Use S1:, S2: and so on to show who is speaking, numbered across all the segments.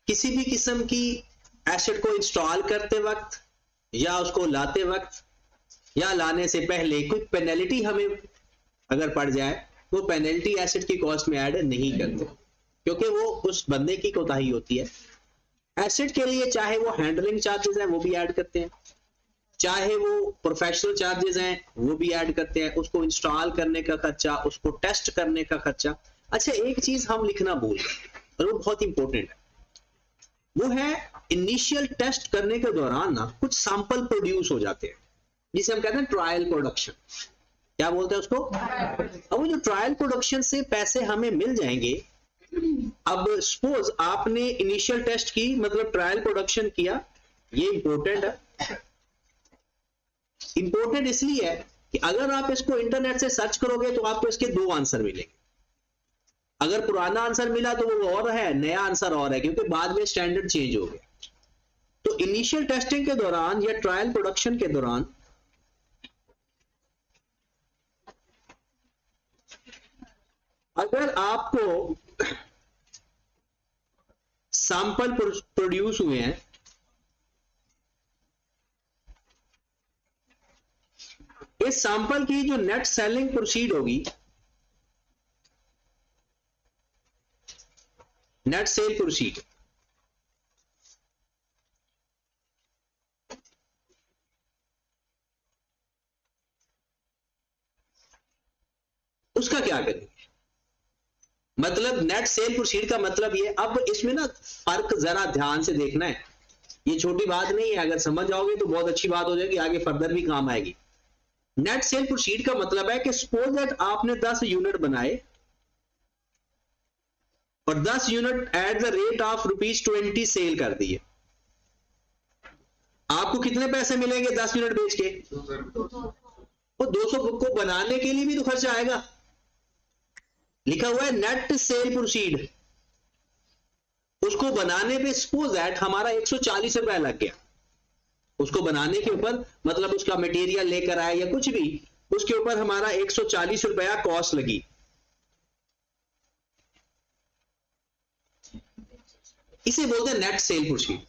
S1: किसी भी किस्म की एसेट को इंस्टॉल करते वक्त या उसको लाते वक्त या लाने से पहले कोई पेनल्टी हमें अगर पड़ जाए, वो पेनल्टी एसेट की कॉस्ट में ऐड नहीं करते, क्योंकि वो उस बंदे की कोताही होती है। एसेट के लिए चाहे वो हैंडलिंग चार्जेस हैं वो भी ऐड करते हैं, चाहे वो प्रोफेशनल चार्जेस हैं वो भी ऐड करते हैं, उसको इंस्टॉल करने का खर्चा, उसको टेस्ट करने का खर्चा। अच्छा, एक चीज हम लिखना भूल गए और वो बहुत इंपॉर्टेंट है, वो है इनिशियल टेस्ट करने के दौरान ना कुछ सैंपल प्रोड्यूस हो जाते हैं, जिसे हम कहते हैं ट्रायल प्रोडक्शन। क्या बोलते हैं उसको? अब वो जो ट्रायल प्रोडक्शन से पैसे हमें मिल जाएंगे। अब सपोज आपने इनिशियल टेस्ट की, मतलब ट्रायल प्रोडक्शन किया, ये इंपॉर्टेंट है। इंपॉर्टेंट इसलिए है कि अगर आप इसको इंटरनेट से सर्च करोगे तो आपको इसके दो आंसर मिलेंगे। अगर पुराना आंसर मिला तो वो और है, नया आंसर और है, क्योंकि बाद में स्टैंडर्ड चेंज हो गया। तो इनिशियल टेस्टिंग के दौरान या ट्रायल प्रोडक्शन के दौरान अगर आपको सैंपल प्रोड्यूस हुए हैं, इस सैंपल की जो नेट सेलिंग प्रोसीड होगी, नेट सेल प्रोसीड, उसका क्या करेंगे? मतलब नेट सेल प्रोसीड का मतलब ये, अब इसमें ना फर्क जरा ध्यान से देखना है, ये छोटी बात नहीं है, अगर समझ जाओगे तो बहुत अच्छी बात हो जाएगी, आगे फर्दर भी काम आएगी। नेट सेल प्रोसीड का मतलब है कि सपोज दैट आपने 10 यूनिट बनाए और 10 unit at the rate of ₹20 sale कर दिए। आपको कितने पैसे मिलेंगे 10 यूनिट बेच के? वो 200 बुक को बनाने के लिए भी तो खर्चा आएगा। लिखा हुआ है नेट सेल प्रोसीड, उसको बनाने पे सपोज दैट हमारा 140 रुपया लग गया, उसको बनाने के ऊपर, मतलब उसका मटेरियल लेकर आए या कुछ भी, उसके ऊपर हमारा 140 रुपया कॉस्ट लगी। इसे बोलते हैं नेट सेल प्रोसीड।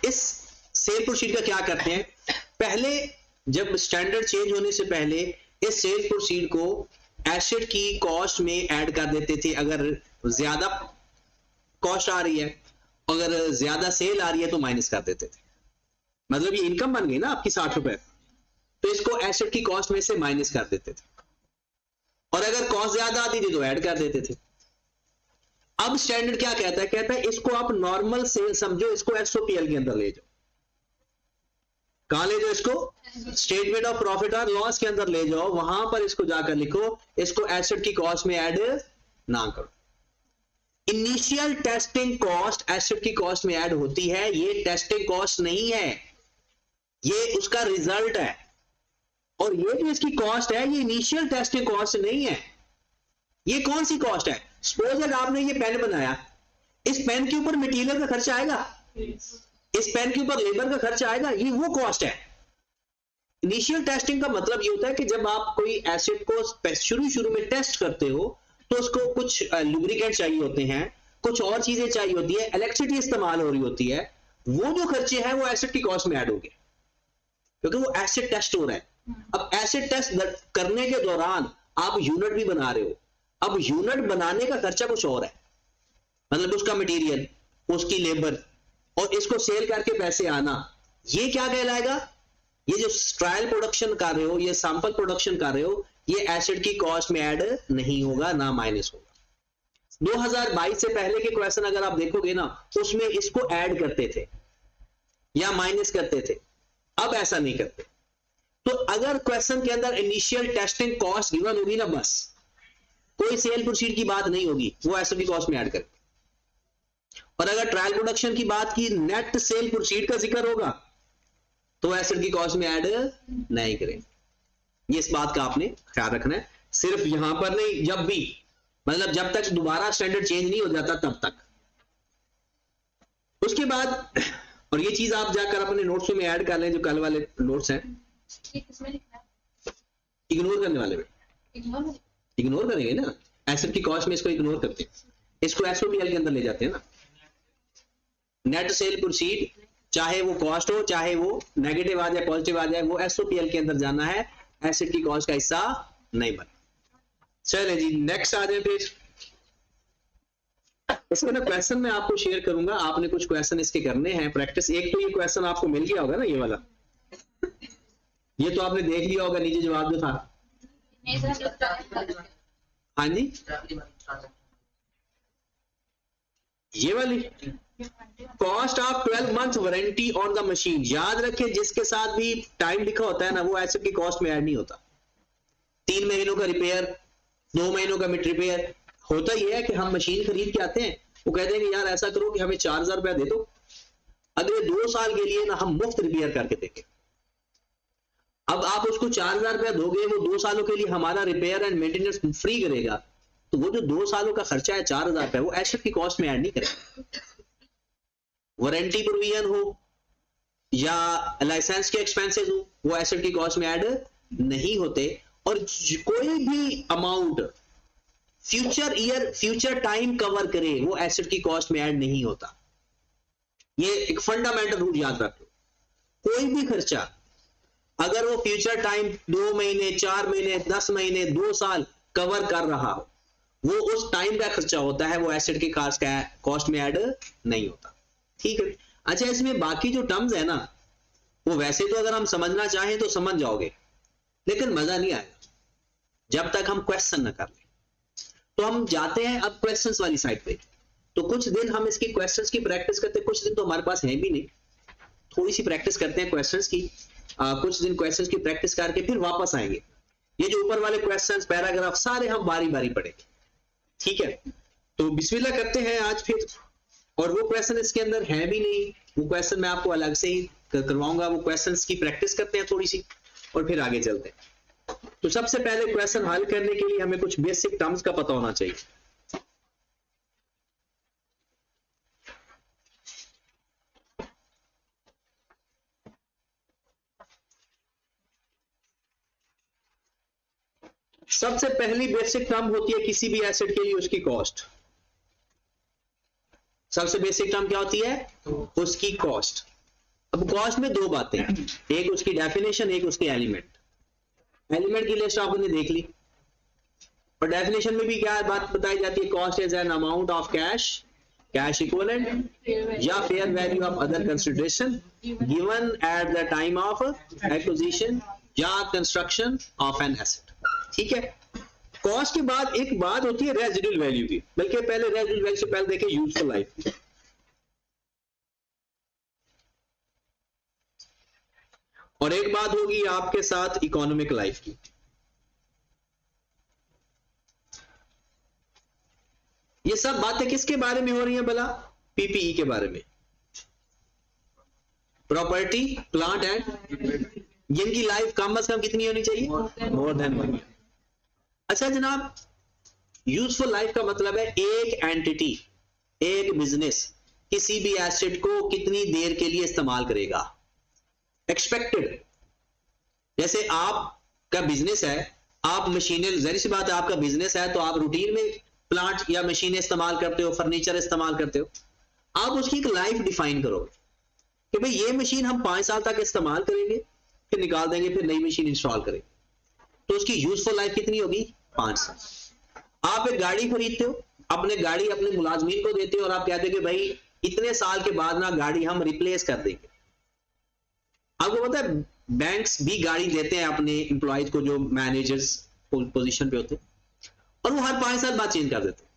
S1: इस सेल प्रोसीड का क्या करते हैं, पहले जब स्टैंडर्ड चेंज होने से पहले इस सेल प्रोसीड को एसेट की कॉस्ट में ऐड कर देते थे। अगर ज्यादा कॉस्ट आ रही है, अगर ज्यादा सेल आ रही है तो माइनस कर देते थे। मतलब ये इनकम बन गई ना आपकी 60 रुपए, तो इसको एसेट की कॉस्ट में से माइनस कर देते थे, और अगर कॉस्ट ज्यादा आती थी तो ऐड कर देते थे। अब स्टैंडर्ड क्या कहता है, कहता है इसको आप नॉर्मल सेल समझो, इसको एसओपीएल के अंदर ले जाओ। कहां ले जाओ इसको? स्टेटमेंट ऑफ प्रॉफिट और लॉस के अंदर ले जाओ, वहां पर इसको जाकर लिखो, इसको एसेट की कॉस्ट में ऐड ना करो। इनिशियल टेस्टिंग कॉस्ट एसेट की कॉस्ट में ऐड होती है, ये टेस्टिंग कॉस्ट नहीं है, ये उसका रिजल्ट है। और ये जो इसकी कॉस्ट है ये इनिशियल टेस्टिंग कॉस्ट नहीं है। ये कौन सी कॉस्ट है? सपोज दैट आपने ये पेन बनाया, इस पेन के ऊपर मटेरियल का खर्चा आएगा, इस पेन के ऊपर लेबर का खर्चा आएगा, ये वो कॉस्ट है। इनिशियल टेस्टिंग का मतलब ये होता है कि जब आप कोई एसेट को शुरू में टेस्ट करते हो तो उसको कुछ लुब्रिकेंट चाहिए होते हैं, कुछ और चीजें चाहिए होती है, इलेक्ट्रिसिटी इस्तेमाल हो रही होती है, वो जो खर्चे हैं वो एसेट की कॉस्ट में ऐड हो गए, क्योंकि वो एसेट टेस्ट हो रहा है। अब एसेट टेस्ट करने के दौरान आप यूनिट भी बना रहे हो, अब यूनिट बनाने का खर्चा कुछ और है, मतलब उसका मटेरियल, उसकी लेबर, और इसको सेल करके पैसे आना, ये क्या कहलाएगा? ये जो ट्रायल प्रोडक्शन कर रहे हो, ये सैंपल प्रोडक्शन कर रहे हो, ये एसेट की कॉस्ट में ऐड नहीं होगा, ना माइनस होगा। 2022 से पहले के क्वेश्चन अगर आप देखोगे ना, उसमें इसको ऐड करते थे या माइनस करते थे, अब ऐसा नहीं करते। तो अगर क्वेश्चन के अंदर इनिशियल टेस्टिंग कॉस्ट गिवन होगी ना, बस कोई सेल प्रोसीड की बात नहीं होगी, वो एसेट की कॉस्ट में ऐड करेंगे। और अगर ट्रायल प्रोडक्शन की बात की, नेट सेल प्रोसीड का जिक्र होगा, तो एसेट की कॉस्ट में ऐड नहीं करेंगे। ये इस बात का आपने ख्याल रखना है, सिर्फ यहां पर नहीं, जब भी, मतलब जब तक दोबारा स्टैंडर्ड चेंज नहीं हो जाता तब तक। उसके बाद, और ये चीज आप जाकर अपने नोट्स में ऐड कर लें, जो कल वाले नोट्स हैं, इग्नोर करने वाले में इग्नोर करेंगे ना, एसेट की कॉस्ट में इसको इग्नोर करते हैं। इसको एसओपीएल के अंदर ले जाते हैं ना। नेट सेल प्रोसीड, चाहे वो कॉस्ट हो चाहे वो नेगेटिव आ जाए पॉजिटिव आ जाए, वो एसओपीएल के अंदर जाना है, एसेट की कॉस्ट का हिस्सा नहीं बना। चले जी नेक्स्ट आ जाए फिर। इसमें ना क्वेश्चन मैं आपको शेयर करूंगा, आपने कुछ क्वेश्चन इसके करने हैं प्रैक्टिस। एक तो ये क्वेश्चन आपको मिल गया होगा ना, ये वाला, ये तो आपने देख लिया होगा, नीचे जवाब जो था। हाँ जी, ये वाली cost of 12 month warranty on the machine. याद रखें जिसके साथ भी टाइम लिखा होता है ना, वो एसेट की कॉस्ट में ऐड नहीं होता। 3 महीनों का रिपेयर, 2 महीनों का मिड रिपेयर। होता यह है कि हम मशीन खरीद के आते हैं, वो कहते हैं कि यार ऐसा करो कि हमें 4000 रुपया दे दो, अगले 2 साल के लिए ना हम मुफ्त रिपेयर करके देंगे। अब आप उसको 4000 रुपया दोगे, वो 2 सालों के लिए हमारा रिपेयर एंड मेंटेनेंस फ्री करेगा, तो वो जो 2 सालों का खर्चा है 4000 रुपया, वो एसेट की कॉस्ट में ऐड नहीं करेगा। वारंटी प्रोविजन हो या लाइसेंस के एक्सपेंसेस हो, वो एसेट की कॉस्ट में ऐड नहीं होते। और कोई भी amount future year future time cover करे, वो एसेट की कॉस्ट में ऐड नहीं होता। ये एक फंडामेंटल रूल याद रख लो। कोई भी खर्चा अगर वो फ्यूचर टाइम 2 महीने 4 महीने 10 महीने 2 साल कवर कर रहा हो, वो उस टाइम का खर्चा होता है, वो एसेट की कॉस्ट में ऐड नहीं होता। ठीक है। अच्छा, इसमें बाकी जो टर्म्स है ना, वो वैसे तो अगर हम समझना चाहें तो समझ जाओगे, लेकिन मजा नहीं आएगा जब तक हम क्वेश्चन ना कर लें। तो हम जाते हैं अब क्वेश्चंस वाली साइड पे। तो कुछ दिन हम इसकी क्वेश्चंस की प्रैक्टिस करते हैं, कुछ दिन तो हमारे पास है भी नहीं, थोड़ी सी प्रैक्टिस करते हैं क्वेश्चंस की। कुछ दिन क्वेश्चंस की प्रैक्टिस करके फिर वापस आएंगे। ये जो ऊपर वाले क्वेश्चंस पैराग्राफ सारे हम बारी बारी पढ़ेंगे। ठीक है, तो बिस्मिल्लाह करते हैं आज फिर। और वो क्वेश्चन इसके अंदर है भी नहीं, वो क्वेश्चन मैं आपको अलग से ही करवाऊंगा। वो क्वेश्चंस की प्रैक्टिस करते हैं थोड़ी सी और फिर आगे चलते हैं। तो सबसे पहले क्वेश्चन हल करने के लिए हमें कुछ बेसिक टर्म्स का पता होना चाहिए। सबसे पहली बेसिक टर्म होती है किसी भी एसेट के लिए उसकी कॉस्ट। सबसे बेसिक टर्म क्या होती है? उसकी कॉस्ट। अब कॉस्ट में 2 बातें हैं, एक उसकी डेफिनेशन, एक उसके एलिमेंट। एलिमेंट की लिस्ट आपने देख ली, और डेफिनेशन में भी क्या बात बताई जाती है? Cost is an amount of cash, cash equivalent या fair value of other consideration given at the time of acquisition या कंस्ट्रक्शन ऑफ एन एसेट। ठीक है। कॉस्ट के बाद एक बात होती है रेजिडुअल वैल्यू की, बल्कि पहले रेजिडुअल वैल्यू से पहले देखें यूजफुल लाइफ। और एक बात होगी आपके साथ इकोनॉमिक लाइफ की। ये सब बातें किसके बारे में हो रही हैं भला? पीपीई के बारे में। प्रॉपर्टी, प्लांट एंड, जिनकी लाइफ कम से कम कितनी होनी चाहिए? More than 1 year. अच्छा जनाब, यूजफुल लाइफ का मतलब है एक एंटिटी, एक बिजनेस किसी भी एसेट को कितनी देर के लिए इस्तेमाल करेगा। एक्सपेक्टेड, जैसे आपका बिजनेस है, आप मशीनें, जहरी सी बात है आपका बिजनेस है तो आप रूटीन में प्लांट या मशीनें इस्तेमाल करते हो, फर्नीचर इस्तेमाल करते हो। आप उसकी एक लाइफ डिफाइन करोगे कि भाई ये मशीन हम 5 साल तक इस्तेमाल करेंगे, फिर निकाल देंगे, फिर नई मशीन इंस्टॉल करेंगे। तो उसकी यूजफुल लाइफ कितनी होगी? 5 साल। आप एक गाड़ी खरीदते हो, अपने गाड़ी अपने मुलाजमीन को देते हो और आप कहते हो कि भाई इतने साल के बाद ना गाड़ी हम रिप्लेस कर देंगे। आपको पता है बैंक्स भी गाड़ी देते हैं अपने एम्प्लॉयज को जो मैनेजर्स पोजीशन पे होते हैं, और वो हर 5 साल बाद चेंज कर देते हैं।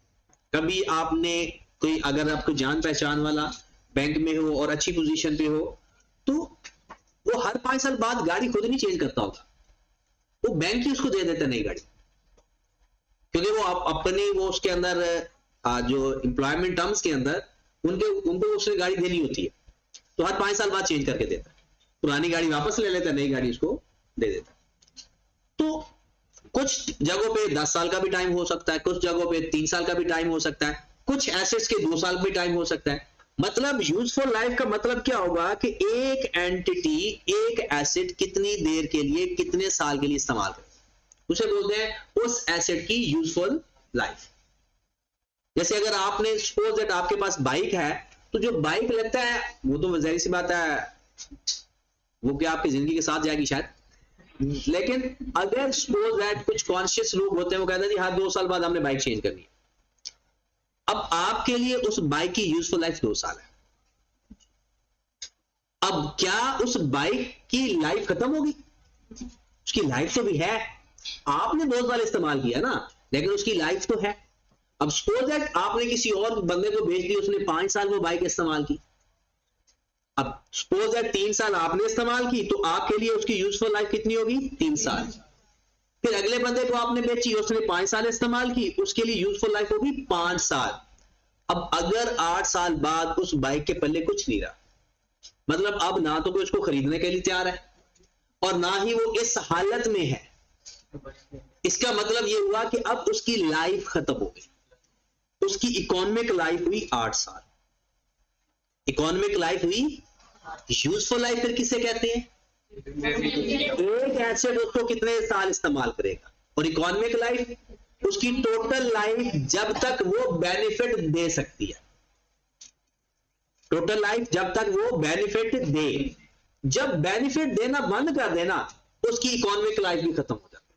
S1: कभी आपने कोई, अगर आपको जान पहचान वाला बैंक में हो और अच्छी पोजीशन पे हो, तो वो हर 5 साल बाद गाड़ी खुद नहीं चेंज करता होता, वो बैंक ही उसको दे देता है नई गाड़ी, क्योंकि वो अपने वो उसके अंदर जो एम्प्लॉयमेंट टर्म्स के अंदर उनको उसने गाड़ी देनी होती है, तो हर 5 साल बाद चेंज करके देता है। पुरानी गाड़ी वापस ले लेता है, नई गाड़ी उसको दे देता है। तो कुछ जगहों पे 10 साल का भी टाइम हो सकता है, कुछ जगहों पे 3 साल का भी टाइम हो सकता है, कुछ एसेट्स के 2 साल भी टाइम हो सकता है। मतलब यूजफुल लाइफ का मतलब क्या होगा कि एक एंटिटी, एक एसेट कितनी देर के लिए, कितने साल के लिए इस्तेमाल करे, उसे बोलते हैं उस एसेट की यूजफुल लाइफ। जैसे अगर आपने सपोज दैट आपके पास बाइक है, तो जो बाइक लगता है वो तो जाहिर सी बात है वो क्या आपकी जिंदगी के साथ जाएगी शायद, लेकिन अगर सपोज दैट कुछ कॉन्शियस लोग होते हैं वो कहते हैं जी हाँ 2 साल बाद हमने बाइक चेंज करनी है, अब आपके लिए उस बाइक की यूजफुल लाइफ 2 साल है। अब क्या उस बाइक की लाइफ खत्म होगी? उसकी लाइफ तो भी है, आपने 2 साल इस्तेमाल किया ना, लेकिन उसकी लाइफ तो है। अब सपोज दैट आपने किसी और बंदे को भेज दी, उसने 5 साल वो बाइक इस्तेमाल की, अब सपोज दैट 3 साल आपने इस्तेमाल की, तो आपके लिए उसकी यूजफुल लाइफ कितनी होगी? 3 साल। फिर अगले बंदे को आपने बेची, उसने 5 साल इस्तेमाल की, उसके लिए यूजफुल लाइफ होगी 5 साल। अब अगर 8 साल बाद उस बाइक के पल्ले कुछ नहीं रहा, मतलब अब ना तो कोई उसको खरीदने के लिए तैयार है और ना ही वो इस हालत में है, इसका मतलब ये हुआ कि अब उसकी लाइफ खत्म हो गई। उसकी इकोनॉमिक लाइफ हुई 8 साल, इकोनॉमिक लाइफ हुई। यूजफुल लाइफ फिर किसे कहते हैं? एक एसेट उसको कितने साल इस्तेमाल करेगा, और इकोनॉमिक लाइफ उसकी टोटल लाइफ जब तक वो बेनिफिट दे सकती है, टोटल लाइफ जब तक वो बेनिफिट दे। जब बेनिफिट देना बंद कर देना, उसकी इकोनॉमिक लाइफ भी खत्म हो जाती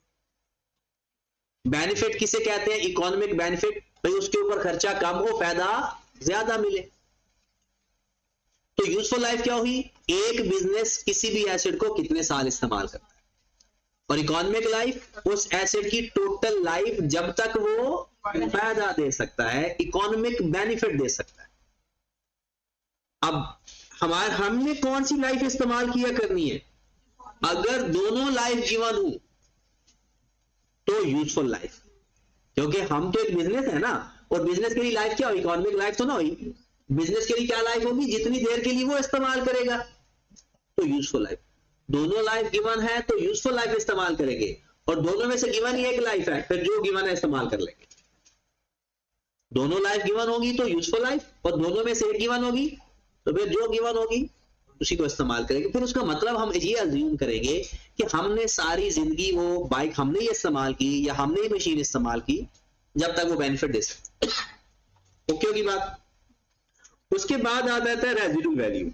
S1: है। बेनिफिट किसे कहते हैं? इकोनॉमिक बेनिफिट, भाई उसके ऊपर खर्चा कम हो, फायदा ज्यादा मिले। तो यूजफुल लाइफ क्या हुई? एक बिजनेस किसी भी एसेट को कितने साल इस्तेमाल करता है, और इकोनॉमिक लाइफ उस एसेट की टोटल लाइफ जब तक वो फायदा दे सकता है, इकोनॉमिक बेनिफिट दे सकता है। अब हमने कौन सी लाइफ इस्तेमाल किया करनी है? अगर दोनों लाइफ गिवन हो तो यूजफुल लाइफ, क्योंकि हम तो एक बिजनेस है ना, और बिजनेस के लिए लाइफ क्या हो? इकोनॉमिक लाइफ तो ना हुई। बिजनेस के लिए क्या लाइफ होगी? जितनी देर के लिए वो इस्तेमाल करेगा, तो यूजफुल लाइफ। दोनों लाइफ गिवन है तो यूजफुल लाइफ इस्तेमाल करेंगे, और दोनों में से गिवन ही एक लाइफ है, फिर जो गिवन है इस्तेमाल कर लेंगे। दोनों लाइफ गिवन होगी तो यूजफुल लाइफ, और दोनों में से एक गिवन होगी तो फिर जो गिवन होगी उसी को इस्तेमाल करेंगे। फिर उसका मतलब हम ये अज्यूम करेंगे कि हमने सारी जिंदगी वो बाइक हमने ही इस्तेमाल की या हमने ही मशीन इस्तेमाल की जब तक वो बेनिफिट दे सकते। ओके होगी बात? उसके बाद आ जाता है रेजिडुअल वैल्यू।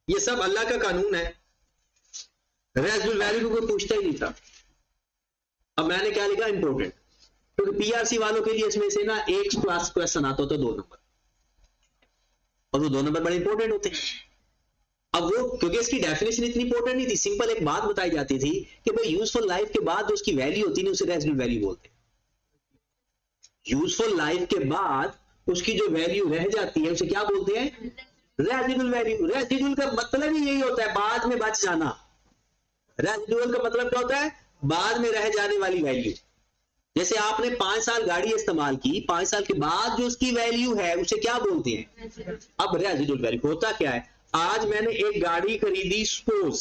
S1: ये सब अल्लाह का कानून है, रेजिडुअल वैल्यू को कोई पूछता ही नहीं था। अब मैंने क्या लिखा? इंपॉर्टेंट, क्योंकि पीआरसी वालों के लिए इसमें से ना एक क्लास क्वेश्चन आता होता 2 नंबर, और वो 2 नंबर बड़े इंपॉर्टेंट होते हैं। अब वो क्योंकि इसकी डेफिनेशन इतनी इंपॉर्टेंट नहीं थी, सिंपल एक बात बताई जाती थी कि भाई यूजफुल लाइफ के बाद जो उसकी वैल्यू होती है उसे रेजिडुअल वैल्यू बोलते हैं। यूजफुल लाइफ के बाद उसकी जो वैल्यू रह जाती है उसे क्या बोलते हैं? Residual value. रेजिडुअल का मतलब ही यही होता है, बाद में बच जाना। रेजिडुअल का मतलब क्या होता है? बाद में रह जाने वाली वैल्यू। जैसे आपने 5 साल गाड़ी इस्तेमाल की, 5 साल के बाद जो उसकी वैल्यू है उसे क्या बोलते हैं? अब रेजिडुअल वैल्यू होता क्या है? आज मैंने एक गाड़ी खरीदी सपोज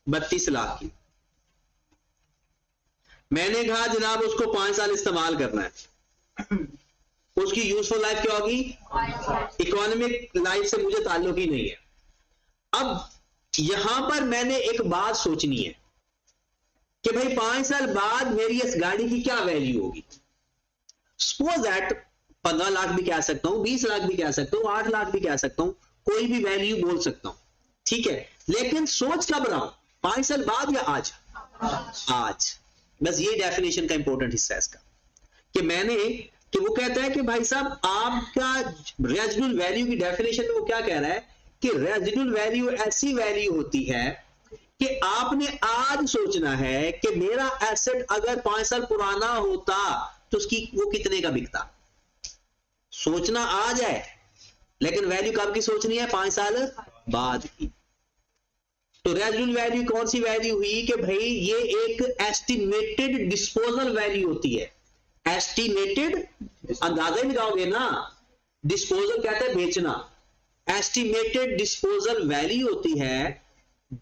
S1: 32 लाख की, मैंने कहा जनाब उसको 5 साल इस्तेमाल करना है, उसकी यूजफुल लाइफ क्या होगी? इकोनॉमिक लाइफ से मुझे ताल्लुक ही नहीं है। अब यहां पर मैंने एक बात सोचनी है कि भाई 5 साल बाद मेरी इस गाड़ी की क्या वैल्यू होगी। सपोज दैट 15 लाख भी कह सकता हूं, 20 लाख भी कह सकता हूं, 8 लाख भी कह सकता हूं, कोई भी वैल्यू बोल सकता हूं, ठीक है। लेकिन सोच कब रहा हूं? 5 साल बाद या आज? आज। बस ये डेफिनेशन का इंपॉर्टेंट हिस्सा है इसका, कि मैंने कि वो कहता है कि भाई साहब आपका रेजिडुअल वैल्यू की डेफिनेशन में वो क्या कह रहा है कि रेजिडुअल वैल्यू ऐसी वैल्यू होती है कि आपने आज सोचना है कि मेरा एसेट अगर 5 साल पुराना होता तो उसकी वो कितने का बिकता। सोचना आज है, लेकिन वैल्यू कब की सोचनी है? 5 साल बाद की। तो रेजिडुअल वैल्यू कौन सी वैल्यू हुई कि भाई ये एक एस्टिमेटेड डिस्पोजल वैल्यू होती है। एस्टिमेटेड अंदाजा ही लगाओगे ना, डिस्पोजल कहते हैं बेचना। एस्टिमेटेड डिस्पोजल वैल्यू होती है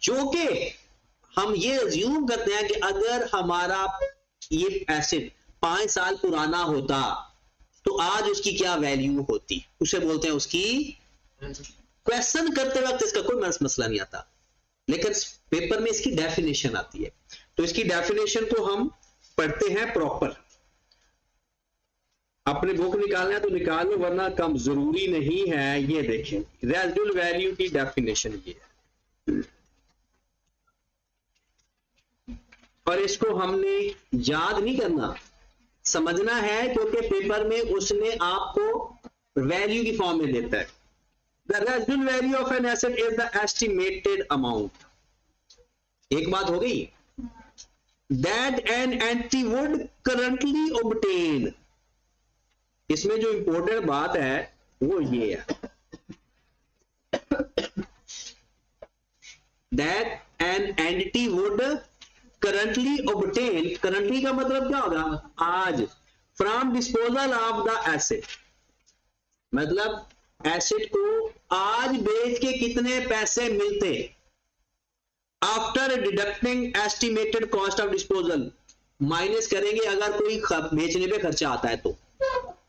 S1: जो कि हम ये अज्यूम करते हैं कि अगर हमारा ये एसेट 5 साल पुराना होता तो आज उसकी क्या वैल्यू होती, उसे बोलते हैं उसकी। क्वेश्चन करते वक्त इसका कोई मसला नहीं आता, लेकिन पेपर में इसकी डेफिनेशन आती है। तो इसकी डेफिनेशन को हम पढ़ते हैं प्रॉपर। अपने बुक निकालना है तो निकाल लो, वरना कम जरूरी नहीं है। ये देखें, रेजिडुअल वैल्यू की डेफिनेशन ये है, और इसको हमने याद नहीं करना, समझना है, क्योंकि पेपर में उसने आपको वैल्यू की फॉर्म में देता है। The residual value of an asset is the estimated amount. एक बात हो गई, that an entity would currently obtain. इसमें जो इंपॉर्टेंट बात है वो ये है, that an entity would currently obtain. Currently का मतलब क्या होगा, आज। From disposal of the asset, मतलब एसेट को आज बेच के कितने पैसे मिलते, after deducting estimated cost of disposal, minus करेंगे अगर कोई बेचने पे खर्चा आता है तो।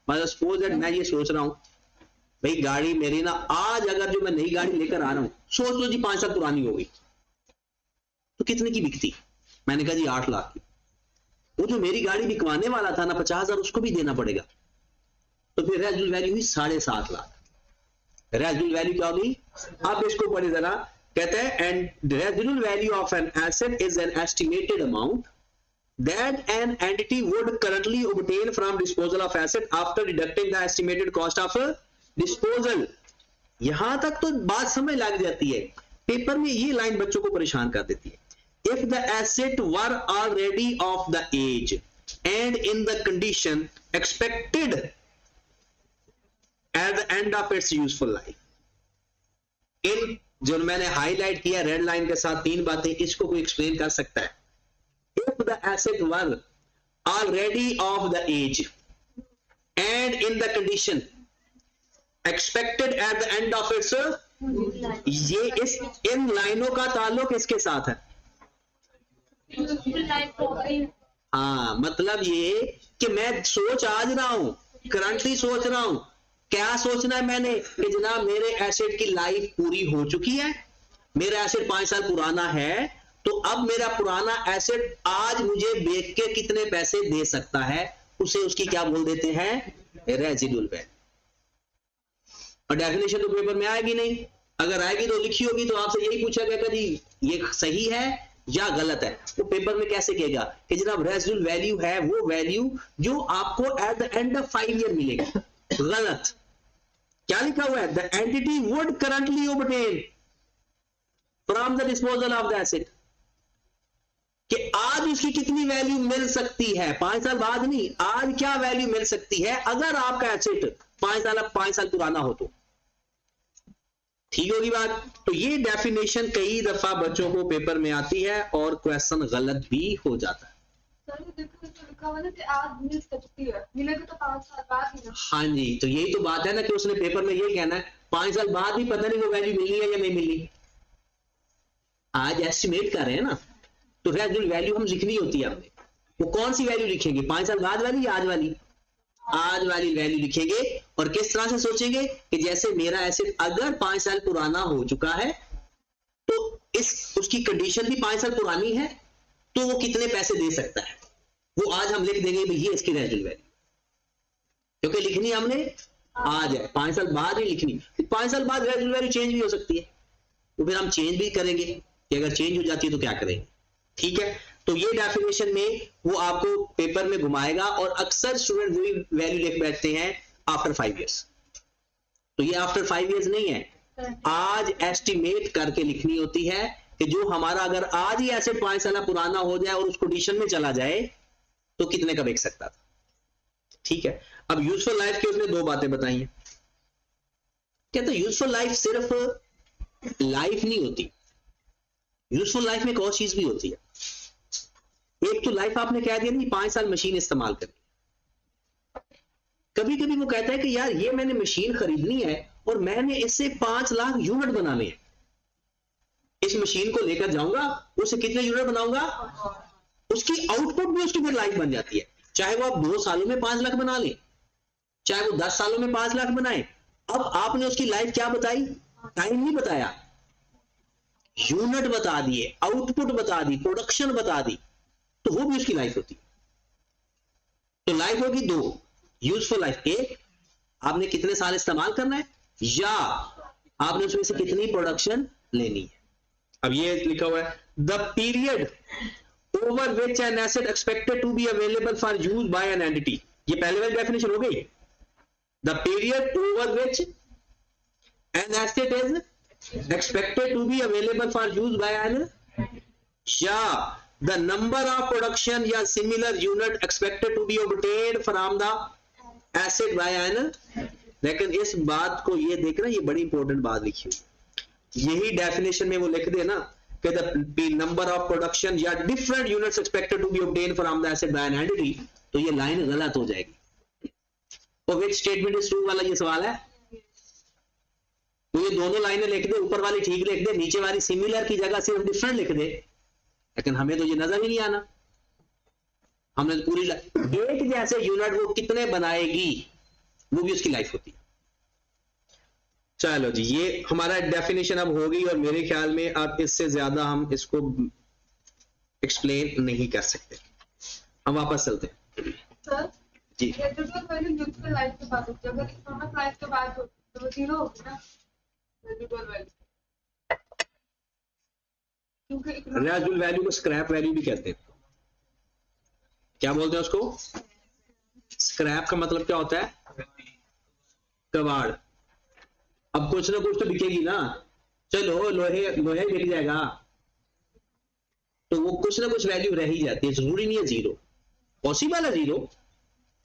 S1: मतलब सपोज दैट मैं ये सोच रहा हूं भाई गाड़ी मेरी ना, आज अगर जो मैं नई गाड़ी लेकर आ रहा हूं, सोच लो जी 5 साल पुरानी हो गई, तो कितने की बिकती। मैंने कहा जी 8 लाख की। वो जो मेरी गाड़ी बिकवाने वाला था ना 50,000, उसको भी देना पड़ेगा, तो फिर रेजिडुअल वैल्यू हुई 7.5 लाख। रेजिडुअल वैल्यू क्या होगी, आप इसको पढ़े जरा। कहते हैं and residual value of an asset is an estimated amount that an entity would currently obtain from disposal of asset after deducting the estimated cost of disposal। यहां तक तो बात समझ लग जाती है। पेपर में ये लाइन बच्चों को परेशान कर देती है, if the asset were already of the age and in the condition expected at the end of its useful life। इन जो मैंने हाईलाइट किया रेड लाइन के साथ 3 बातें, इसको कोई एक्सप्लेन कर सकता है। If the asset were already of the age and in the condition expected at the end of its, ये इस इन लाइनों का ताल्लुक इसके साथ है। हाँ, मतलब ये कि मैं सोच आज रहा हूं, करंटली सोच रहा हूं, क्या सोचना है मैंने कि जनाब मेरे एसेट की लाइफ पूरी हो चुकी है, मेरा एसेट 5 साल पुराना है, तो अब मेरा पुराना एसेट आज मुझे बेच के कितने पैसे दे सकता है, उसे उसकी क्या बोल देते हैं, रेजिडुअल वैल्यू। और डेफिनेशन तो पेपर में आएगी नहीं, अगर आएगी तो लिखी होगी तो आपसे यही पूछा गया जी ये सही है या गलत है। तो पेपर में कैसे कहेगा कि जनाब रेजिडुअल वैल्यू है वो वैल्यू जो आपको at the end of 5 year मिलेगा। गलत। क्या लिखा हुआ है, the entity would currently obtain from the disposal of the asset, कि आज उसकी कितनी वैल्यू मिल सकती है, 5 साल बाद नहीं, आज क्या वैल्यू मिल सकती है अगर आपका एसेट 5 साल पुराना हो तो। ठीक होगी बात। तो ये डेफिनेशन कई दफा बच्चों को पेपर में आती है और क्वेश्चन गलत भी हो जाता है।
S2: आज मिल सकती है, मिलेगा तो 5 साल बाद ही ना।
S1: हाँ जी, तो यही तो बात है ना कि उसने पेपर में ये कहना है 5 साल बाद भी पता नहीं वो वैल्यू मिली है या नहीं मिली। आज एस्टिमेट कर रहे हैं ना, तो रेजिडुअल वैल्यू हम लिखनी होती है हमने। वो कौन सी वैल्यू लिखेंगे, 5 साल बाद वाली या आज वाली? आज वाली वैल्यू लिखेंगे। और किस तरह से सोचेंगे कि जैसे मेरा एसेट अगर 5 साल पुराना हो चुका है तो इस उसकी कंडीशन भी 5 साल पुरानी है, तो वो कितने पैसे दे सकता है, वो आज हम लिख देंगे भाई ये इसकी रेजिडुअल वैल्यू, क्योंकि लिखनी हमने आज है, 5 साल बाद ही लिखनी। 5 साल बाद रेजिडुअल वैल्यू चेंज भी हो सकती है, तो फिर हम चेंज भी करेंगे कि अगर चेंज हो जाती है तो क्या करेंगे। ठीक है, तो ये डेफिनेशन में वो आपको पेपर में घुमाएगा और अक्सर स्टूडेंट वही वैल्यू लिख बैठते हैं आफ्टर 5 इयर्स। तो ये आफ्टर 5 इयर्स नहीं है, आज एस्टिमेट करके लिखनी होती है कि जो हमारा अगर आज ही एसेट 5 साल पुराना हो जाए और उस कंडीशन में चला जाए तो कितने का बिक सकता था। ठीक है, अब यूजफुल लाइफ की उसने 2 बातें बताई हैं। कहते यूजफुल लाइफ सिर्फ लाइफ नहीं होती, यूजफुल लाइफ में एक और चीज भी होती है। एक तो लाइफ आपने कह दिया नहीं 5 साल मशीन इस्तेमाल करनी, कभी कभी वो कहता है कि यार ये मैंने मशीन खरीदनी है और मैंने इससे 5 लाख यूनिट बनाने हैं, इस मशीन को लेकर जाऊंगा, उससे कितने यूनिट बनाऊंगा, उसकी आउटपुट भी उसकी फिर लाइफ बन जाती है, चाहे वो आप 2 सालों में 5 लाख बना लें, चाहे वो 10 सालों में 5 लाख बनाए। अब आपने उसकी लाइफ क्या बताई, टाइम नहीं बताया, यूनिट बता दिए, आउटपुट बता दी, प्रोडक्शन बता दी, तो वो भी उसकी लाइफ होती है। तो लाइफ होगी दो, यूजफुल लाइफ, एक आपने कितने साल इस्तेमाल करना है, या आपने उसमें से कितनी प्रोडक्शन लेनी है। अब ये लिखा हुआ है the period over which an asset expected to be available for use by an entity, ये पहले वाली डेफिनेशन हो गई। The period over which an asset is expected to be available for use by an, या the number of production या similar unit expected to be obtained from the asset by an। लेकिन इस बात को ये देखना, ये बड़ी इंपॉर्टेंट बात लिखी हुई, यही डेफिनेशन में वो लिख दे ना कि the number of production या different units expected to be obtained from the asset by an entity, तो ये लाइन गलत हो जाएगी। तो which statement is true वाला ये सवाल है, तो ये दोनों लाइनें लिख दे, ऊपर वाली ठीक लिख दे, नीचे वाली सिमिलर की जगह सिर्फ डिफरेंट लिख दे, लेकिन हमें तो ये नजर ही नहीं आना। हमने तो पूरी एक जैसे यूनिट वो कितने बनाएगी, वो भी उसकी लाइफ होती है। चलो जी, ये हमारा डेफिनेशन अब हो गई, और मेरे ख्याल में अब इससे ज्यादा हम इसको एक्सप्लेन नहीं कर सकते। हम वापस चलते हैं
S2: सर
S1: जी।
S2: रेजिडुअल वैल्यू यूजफुल लाइफ के बाद होती है, अगर इकोनॉमिक लाइफ के बाद होती तो वो जीरो होगी ना रेजिडुअल वैल्यू, क्योंकि
S1: रेजिडुअल वैल्यू को स्क्रैप वैल्यू भी कहते हैं। क्या बोलते हैं उसको, स्क्रैप का मतलब क्या होता है, कबाड़। अब कुछ ना कुछ तो बिकेगी ना, चलो लोहे लोहे बिक जाएगा, तो वो कुछ ना कुछ वैल्यू रह ही जाती है, जरूरी नहीं है जीरो, पॉसिबल है जीरो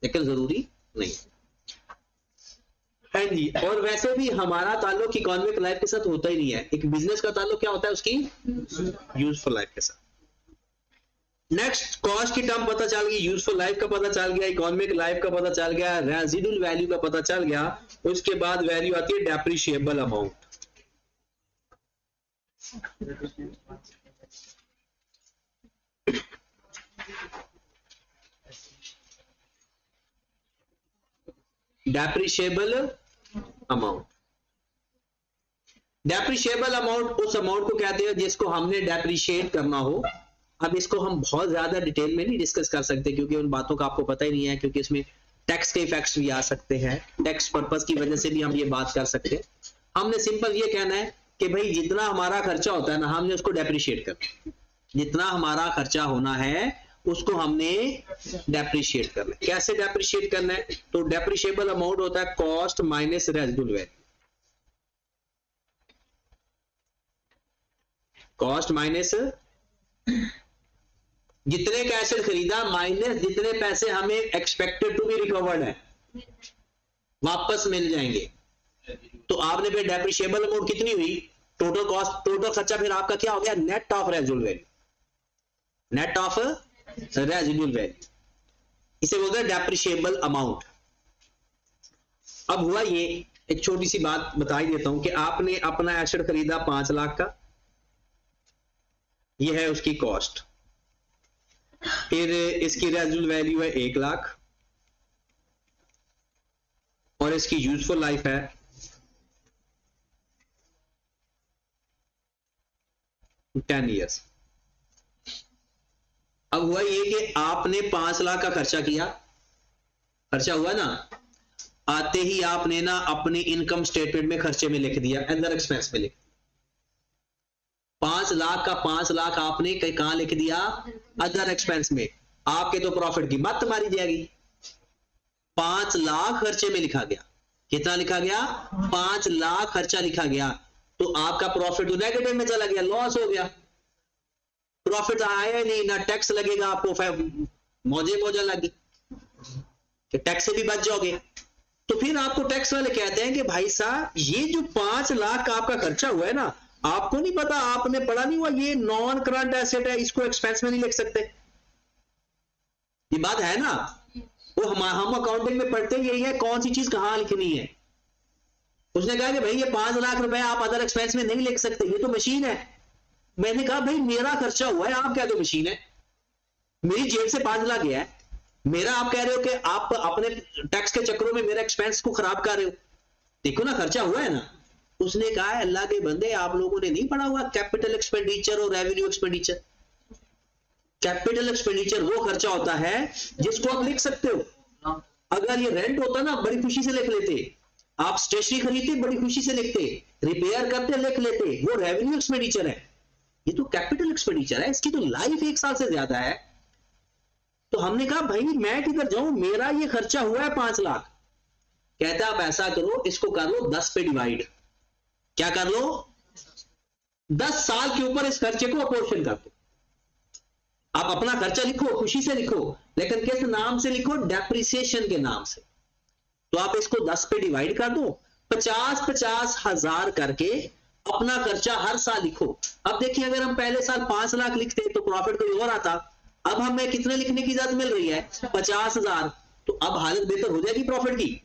S1: लेकिन जरूरी नहीं। हाँ जी, और वैसे भी हमारा ताल्लुक इकोनॉमिक लाइफ के साथ होता ही नहीं है, एक बिजनेस का ताल्लुक क्या होता है उसकी यूजफुल लाइफ के साथ। नेक्स्ट, कॉस्ट की टर्म पता चल गई, यूजफुल लाइफ का पता चल गया, इकोनॉमिक लाइफ का पता चल गया, रेजिडुअल वैल्यू का पता चल गया। उसके बाद वैल्यू आती है depreciable amount. Depreciable amount, depreciable amount उस अमाउंट को कहते हैं जिसको हमने डेप्रिशिएट करना हो। अब इसको हम बहुत ज्यादा डिटेल में नहीं डिस्कस कर सकते, क्योंकि उन बातों का आपको पता ही नहीं है, क्योंकि इसमें टैक्स के इफेक्ट्स भी आ सकते हैं, टैक्स पर्पस की वजह से भी हम ये बात कर सकते हैं। हमने सिंपल ये कहना है कि भाई जितना हमारा खर्चा होता है ना, हमने उसको डेप्रिशिएट करना, जितना हमारा खर्चा होना है उसको हमने डेप्रिशिएट करना है। कैसे डेप्रिशिएट करना है, तो डेप्रिशिएबल अमाउंट होता है cost minus residual value, cost minus जितने का एसेट खरीदा माइनस जितने पैसे हमें एक्सपेक्टेड टू बी रिकवर्ड है, वापस मिल जाएंगे। तो आपने फिर डेप्रिशिएबल अमाउंट कितनी हुई, टोटल कॉस्ट, टोटल खर्चा फिर आपका क्या हो गया, net of residual value, net of residual value, इसे बोलते हैं डेप्रिशिएबल अमाउंट। अब हुआ ये, एक छोटी सी बात बता ही देता हूं कि आपने अपना एसेट खरीदा 5 लाख का, ये है उसकी कॉस्ट, फिर इसकी रेजिडुअल वैल्यू है 1 लाख, और इसकी यूजफुल लाइफ है 10 ईयर्स। अब हुआ ये कि आपने 5 लाख का खर्चा किया, खर्चा हुआ ना, आते ही आपने ना अपनी इनकम स्टेटमेंट में खर्चे में लिख दिया, अदर एक्सपेंस में लिख दिया। 5 लाख का 5 लाख आपने कहां लिख दिया, अदर एक्सपेंस में, आपके तो प्रॉफिट की मत मारी जाएगी। 5 लाख खर्चे में लिखा गया, कितना लिखा गया, 5 लाख खर्चा लिखा गया, तो आपका प्रॉफिट तो नेगेटिव में चला गया, लॉस हो गया, प्रॉफिट आया नहीं, ना टैक्स लगेगा आपको, मौजे मौजा लगी कि टैक्स से भी बच जाओगे। तो फिर आपको टैक्स वाले कहते हैं कि भाई साहब ये जो 5 लाख का आपका खर्चा हुआ है ना, आपको नहीं पता, आपने पढ़ा नहीं हुआ, ये नॉन करंट एसेट है, इसको एक्सपेंस में नहीं लिख सकते। ये बात है ना, वो हम अकाउंटिंग में पढ़ते यही है, कौन सी चीज कहां लिखनी है। उसने कहा कि भाई ये 5 लाख रुपए आप अदर एक्सपेंस में नहीं लिख सकते, ये तो मशीन है। मैंने कहा भाई मेरा खर्चा हुआ है, आप क्या तो मशीन है, मेरी जेब से 5 लाख गया है, मेरा आप कह रहे हो कि आप अपने टैक्स के चक्रों में मेरा एक्सपेंस को खराब कर रहे हो, देखो ना खर्चा हुआ है ना। उसने कहा है अल्लाह के बंदे आप लोगों ने नहीं पढ़ा हुआ कैपिटल एक्सपेंडिचर और रेवेन्यू एक्सपेंडिचर। कैपिटल एक्सपेंडिचर वो खर्चा होता है जिसको आप लिख सकते हो। अगर ये रेंट होता ना बड़ी खुशी से लिख लेते, आप स्टेशनरी खरीदते बड़ी खुशी से लिखते, रिपेयर करते लिख लेते, वो रेवेन्यू एक्सपेंडिचर है। ये तो कैपिटल एक्सपेंडिचर है, इसकी तो लाइफ 1 साल से ज्यादा है। तो हमने कहा भाई मैं किधर जाऊं, मेरा ये खर्चा हुआ है 5 लाख। कहता आप ऐसा करो, इसको कर लो 10 पे डिवाइड। क्या कर लो, 10 साल के ऊपर इस खर्चे को अपोर्शन कर दो। आप अपना खर्चा लिखो, खुशी से लिखो, लेकिन किस नाम से लिखो, डेप्रिसिएशन के नाम से। तो आप इसको 10 पे डिवाइड कर दो, 50-50 हजार करके अपना खर्चा हर साल लिखो। अब देखिए अगर हम पहले साल 5 लाख लिखते तो प्रॉफिट कोई और आता, अब हमें कितने लिखने की इजाजत मिल रही है, 50,000। तो अब हालत बेहतर हो जाएगी प्रॉफिट की,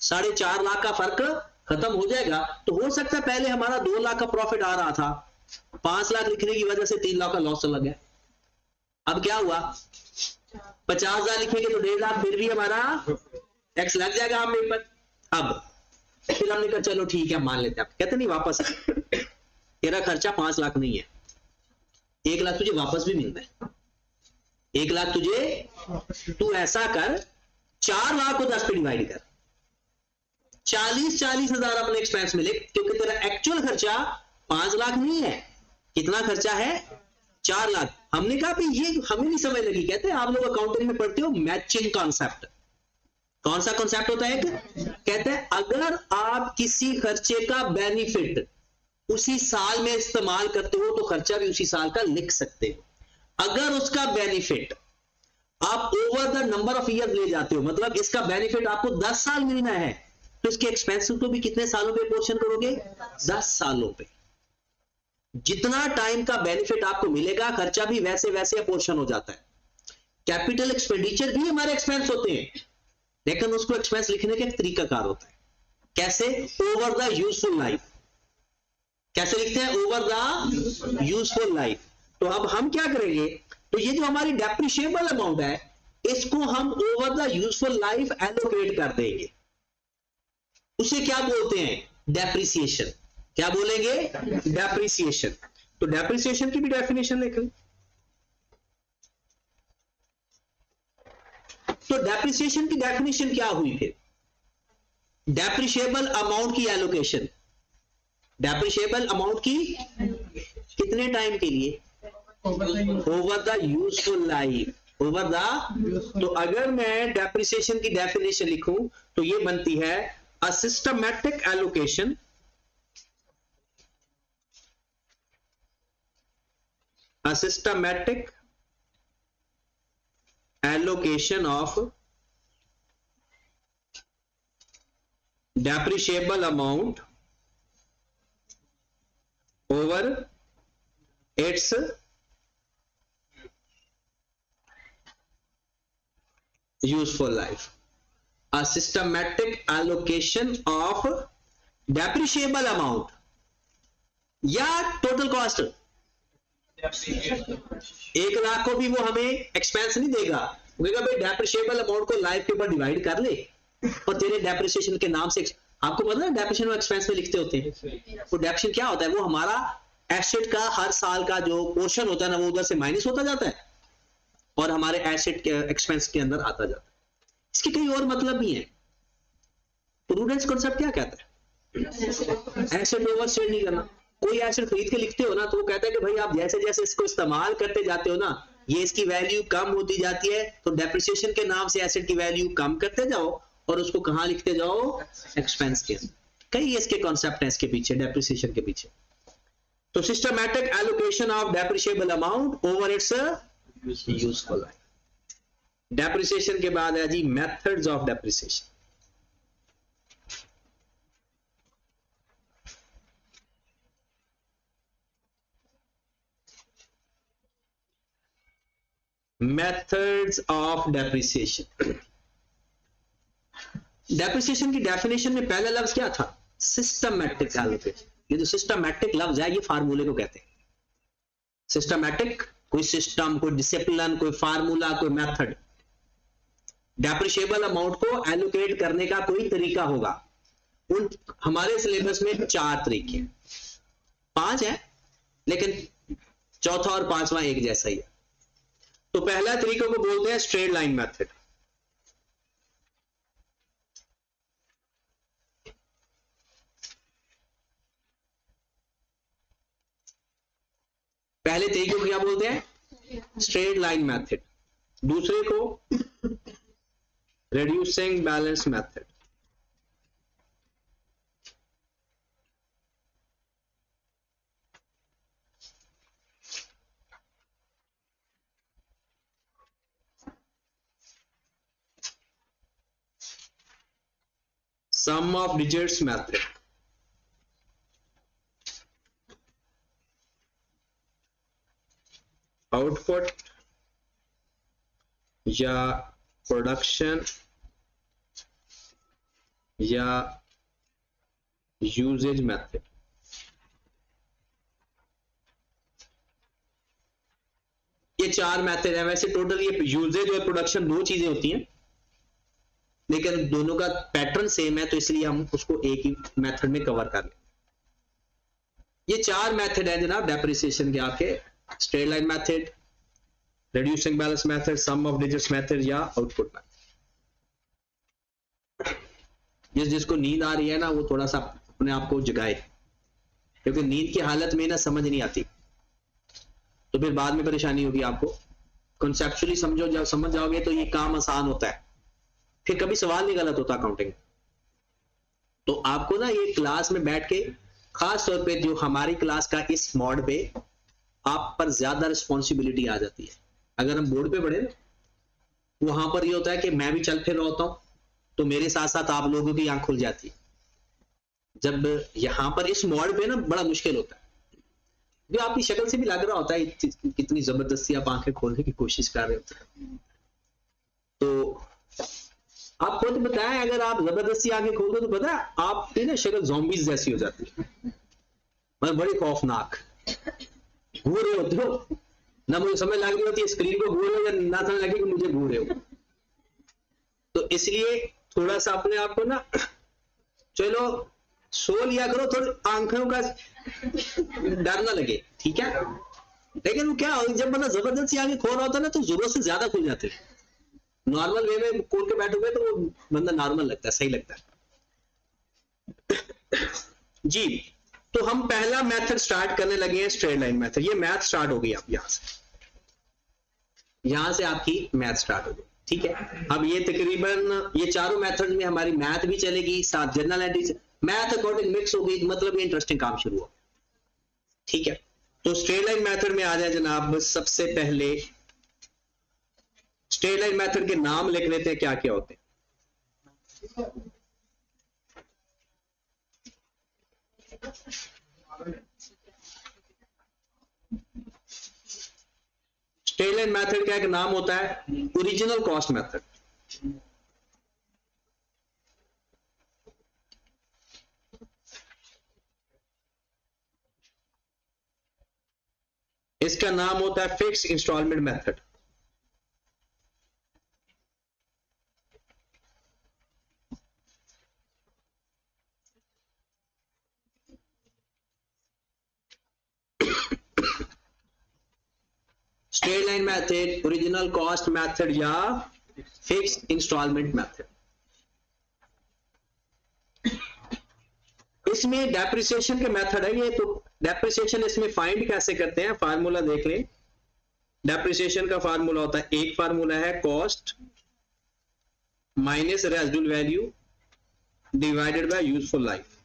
S1: 4.5 लाख का फर्क खत्म हो जाएगा। तो हो सकता है पहले हमारा 2 लाख का प्रॉफिट आ रहा था, 5 लाख लिखने की वजह से 3 लाख का लॉस चला गया। अब क्या हुआ, 50,000 लिखेंगे तो 1.5 लाख फिर भी हमारा टैक्स लग जाएगा हमें पर। अब फिर हमने कहा चलो ठीक है मान लेते हैं। कहते नहीं वापस तेरा खर्चा 5 लाख नहीं है, 1 लाख तुझे वापस भी मिलता है। 1 लाख तुझे, तू ऐसा कर 4 लाख को 10 पे डिवाइड कर, 40 हजार अपने एक्सपेंस में लिख, क्योंकि तेरा एक्चुअल खर्चा 5 लाख नहीं है। कितना खर्चा है, 4 लाख। हमने कहा भाई ये हमें नहीं समझ लगी। कहते हैं आप लोग अकाउंटिंग में पढ़ते हो मैचिंग कॉन्सेप्ट। कौन सा कॉन्सेप्ट होता है, कहते हैं अगर आप किसी खर्चे का बेनिफिट उसी साल में इस्तेमाल करते हो तो खर्चा भी उसी साल का लिख सकते हो। अगर उसका बेनिफिट आप over the number of year ले जाते हो, मतलब इसका बेनिफिट आपको 10 साल मिलना है, तो इसके एक्सपेंस को भी कितने सालों पे पोर्शन करोगे, 10 सालों पे। जितना टाइम का बेनिफिट आपको मिलेगा खर्चा भी वैसे वैसे अपोर्शन हो जाता है। कैपिटल एक्सपेंडिचर भी हमारे एक्सपेंस होते हैं, लेकिन उसको एक्सपेंस लिखने का एक तरीकाकार होता है। कैसे, ओवर द यूजफुल लाइफ। कैसे लिखते हैं, ओवर द यूजफुल लाइफ। तो अब हम क्या करेंगे, तो ये जो हमारी डेप्रिशिएबल अमाउंट है इसको हम over the useful life allocate कर देंगे। उसे क्या बोलते हैं, डेप्रिसिएशन। क्या बोलेंगे, डेप्रिसिएशन। तो डेप्रिसिएशन की भी डेफिनेशन लिख लें। तो डेप्रिसिएशन की डेफिनेशन क्या हुई फिर, डेप्रिशिएबल अमाउंट की एलोकेशन। डेप्रिशिएबल अमाउंट की कितने टाइम के लिए, over the useful life. Over the, तो अगर मैं डेप्रिसिएशन की डेफिनेशन लिखूं तो ये बनती है a systematic allocation of depreciable amount over its useful life. A systematic allocation of depreciable amount या टोटल कॉस्ट। 1 लाख को भी वो हमें एक्सपेंस नहीं देगा, वो कहेगा भाई डेप्रिशिएबल अमाउंट को लाइफ के ऊपर डिवाइड कर ले और तेरे डेप्रिसिएशन के नाम से। आपको पता है डेप्रिसिएशन एक्सपेंस में लिखते होते हैं, वो डेप्रिसिएशन क्या होता है, वो हमारा एसेट का हर साल का जो पोर्शन होता है ना वो उधर से माइनस होता जाता है और हमारे एसेट के एक्सपेंस के अंदर आता जाता है। इसके कई और मतलब भी हैं। प्रूडेंस कॉन्सेप्ट क्या कहता है, एसेट ओवरस्टेट नहीं करना। कोई एसेट खरीद के लिखते हो ना तो वो कहता है कि भाई आप जैसे जैसे इसको इस्तेमाल करते जाते हो ना ये इसकी वैल्यू कम होती जाती है, तो डेप्रिसिएशन के नाम से एसेट की वैल्यू कम करते जाओ और उसको कहां लिखते जाओ, एक्सपेंस के। कई इसके कॉन्सेप्ट हैं इसके पीछे, डेप्रिसिएशन के पीछे। तो systematic allocation of depreciable amount over its useful life. Depreciation के बाद है जी methods of depreciation. Methods of depreciation. Depreciation की डेफिनेशन में पहला लफ्ज क्या था, सिस्टमैटिक एलोकेशन। ये जो सिस्टमैटिक लफ्ज है ये फार्मूले को कहते हैं। सिस्टमैटिक, कोई सिस्टम, कोई डिसिप्लिन, कोई फार्मूला, कोई मेथड। डेप्रिशिएबल अमाउंट को एलोकेट करने का कोई तरीका होगा। उन हमारे सिलेबस में 4 तरीके हैं, 5 है लेकिन चौथा और पांचवा एक जैसा ही है। तो पहला तरीका को बोलते हैं स्ट्रेट लाइन मेथड। पहले तरीके को क्या बोलते हैं? Straight line method. दूसरे को reducing balance method. Sum of digits method. Output या प्रोडक्शन या यूजेज मेथड। ये 4 मेथड है। वैसे टोटल ये यूजेज और प्रोडक्शन 2 चीजें होती हैं, लेकिन दोनों का पैटर्न सेम है, तो इसलिए हम उसको एक ही मेथड में कवर कर लें। ये 4 मेथड है जनाब डेप्रिसिएशन के आपके, straight line method, reducing balance method, sum of digits method या आउटपुट मेथड। जिसको नींद आ रही है ना, वो थोड़ा सा अपने आप को जगाए, क्योंकि नींद की हालत में ना समझ नहीं आती, तो फिर बाद में परेशानी होगी आपको। कॉन्सेप्चुअली समझो, जब समझ जाओगे तो ये काम आसान होता है, फिर कभी सवाल नहीं गलत होता अकाउंटिंग। तो आपको ना ये क्लास में बैठ के, खास तौर पे जो हमारी क्लास का इस मोड पे आप पर ज्यादा रिस्पॉन्सिबिलिटी आ जाती है। अगर हम बोर्ड पे पढ़े ना, वहां पर ये होता है कि मैं भी चल फिर रहा होता हूं, तो मेरे साथ साथ आप लोगों की आंख खुल जाती है। जब यहां पर इस मोड पे ना बड़ा मुश्किल होता है, जो आपकी शक्ल से भी लग रहा होता है कितनी जबरदस्ती आप आंखें खोलने की कोशिश कर रहे होते हैं। तो आप खुद बताएं, अगर आप जबरदस्ती आंखें खोल दो तो पता है आपकी ना शक्ल ज़ॉम्बीज़ जैसी हो जाती है, मतलब बड़ी खौफनाक, घूर रहे होते हो ना, मुझे समझ लग रही होती है स्क्रीन को घूर रहे हो, या ना समझ लगे कि मुझे घूर रहे हो। तो इसलिए थोड़ा सा अपने आप को ना, चलो सो लिया करो, थोड़ी आंखों का डर ना लगे, ठीक है। लेकिन वो क्या, जब मतलब जबरदस्ती आंखें खोल रहा होता है ना, तो जरूरत से ज्यादा खुल जाते हैं। नॉर्मल वे में खोल के बैठोगे तो वो बंदा नॉर्मल लगता है, सही लगता है जी। तो हम पहला मेथड स्टार्ट करने लगे हैं, स्ट्रेट लाइन मेथड। ये मैथ स्टार्ट हो गई अब यहां से आपकी मैथ स्टार्ट हो गई, ठीक है। अब ये तकरीबन ये चारों मेथड में हमारी मैथ भी चलेगी, साथ general entries, math accounting mix हो गई, मतलब ये इंटरेस्टिंग काम शुरू हो, ठीक है। तो स्ट्रेट लाइन मेथड में आ जाए जनाब। सबसे पहले स्ट्रेट लाइन मेथड के नाम लिख लेते हैं, क्या क्या होते हैं। स्ट्रेट लाइन मेथड का एक नाम होता है ओरिजिनल कॉस्ट मेथड। इसका नाम होता है fix installment method. Straight line method, original cost method या फिक्स इंस्टॉलमेंट मेथड। इसमें डेप्रिसिएशन के मेथड है ये। तो डेप्रिसिएशन इसमें फाइंड कैसे करते हैं, फार्मूला देख लें। डेप्रिसिएशन का फार्मूला होता है, एक फार्मूला है cost minus residual value divided by useful life.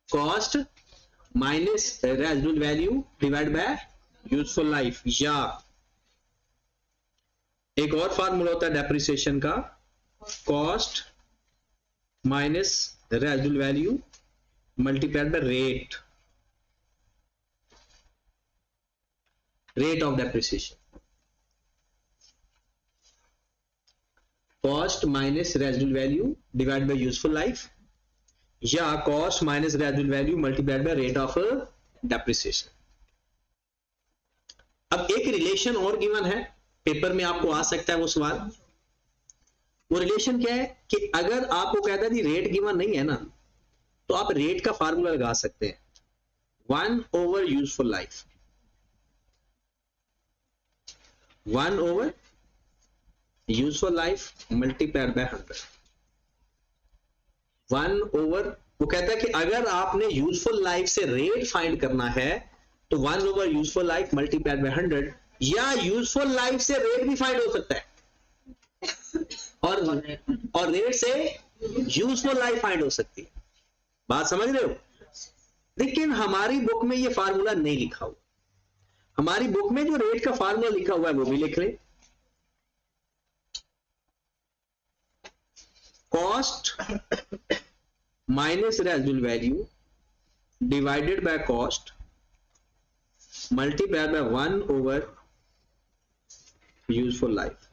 S1: Cost minus residual value divide by useful life. या एक और फार्मूला होता है डेप्रिसिएशन का, cost minus residual value multiplied by rate of depreciation. Cost minus residual value divide by useful life, या cost minus residual value multiplied by rate of depreciation. अब एक relation और गिवन है, पेपर में आपको आ सकता है वो सवाल। वो रिलेशन क्या है कि अगर आपको कहता है जी रेट गिवन नहीं है ना, तो आप रेट का फार्मूला लगा सकते हैं 1 over useful life, 1 over useful life multiplied by 100। 1 over, वो कहता है कि अगर आपने यूजफुल लाइफ से रेट फाइंड करना है तो 1 over useful life multiplied by 100, या यूजफुल लाइफ से रेट भी फाइंड हो सकता है और रेट से यूजफुल लाइफ फाइंड हो सकती है। बात समझ रहे हो? लेकिन हमारी बुक में ये फार्मूला नहीं लिखा हुआ। हमारी बुक में जो रेट का फार्मूला लिखा हुआ है वो भी लिख रहे, cost minus residual value divided by cost multiplied by 1 over useful life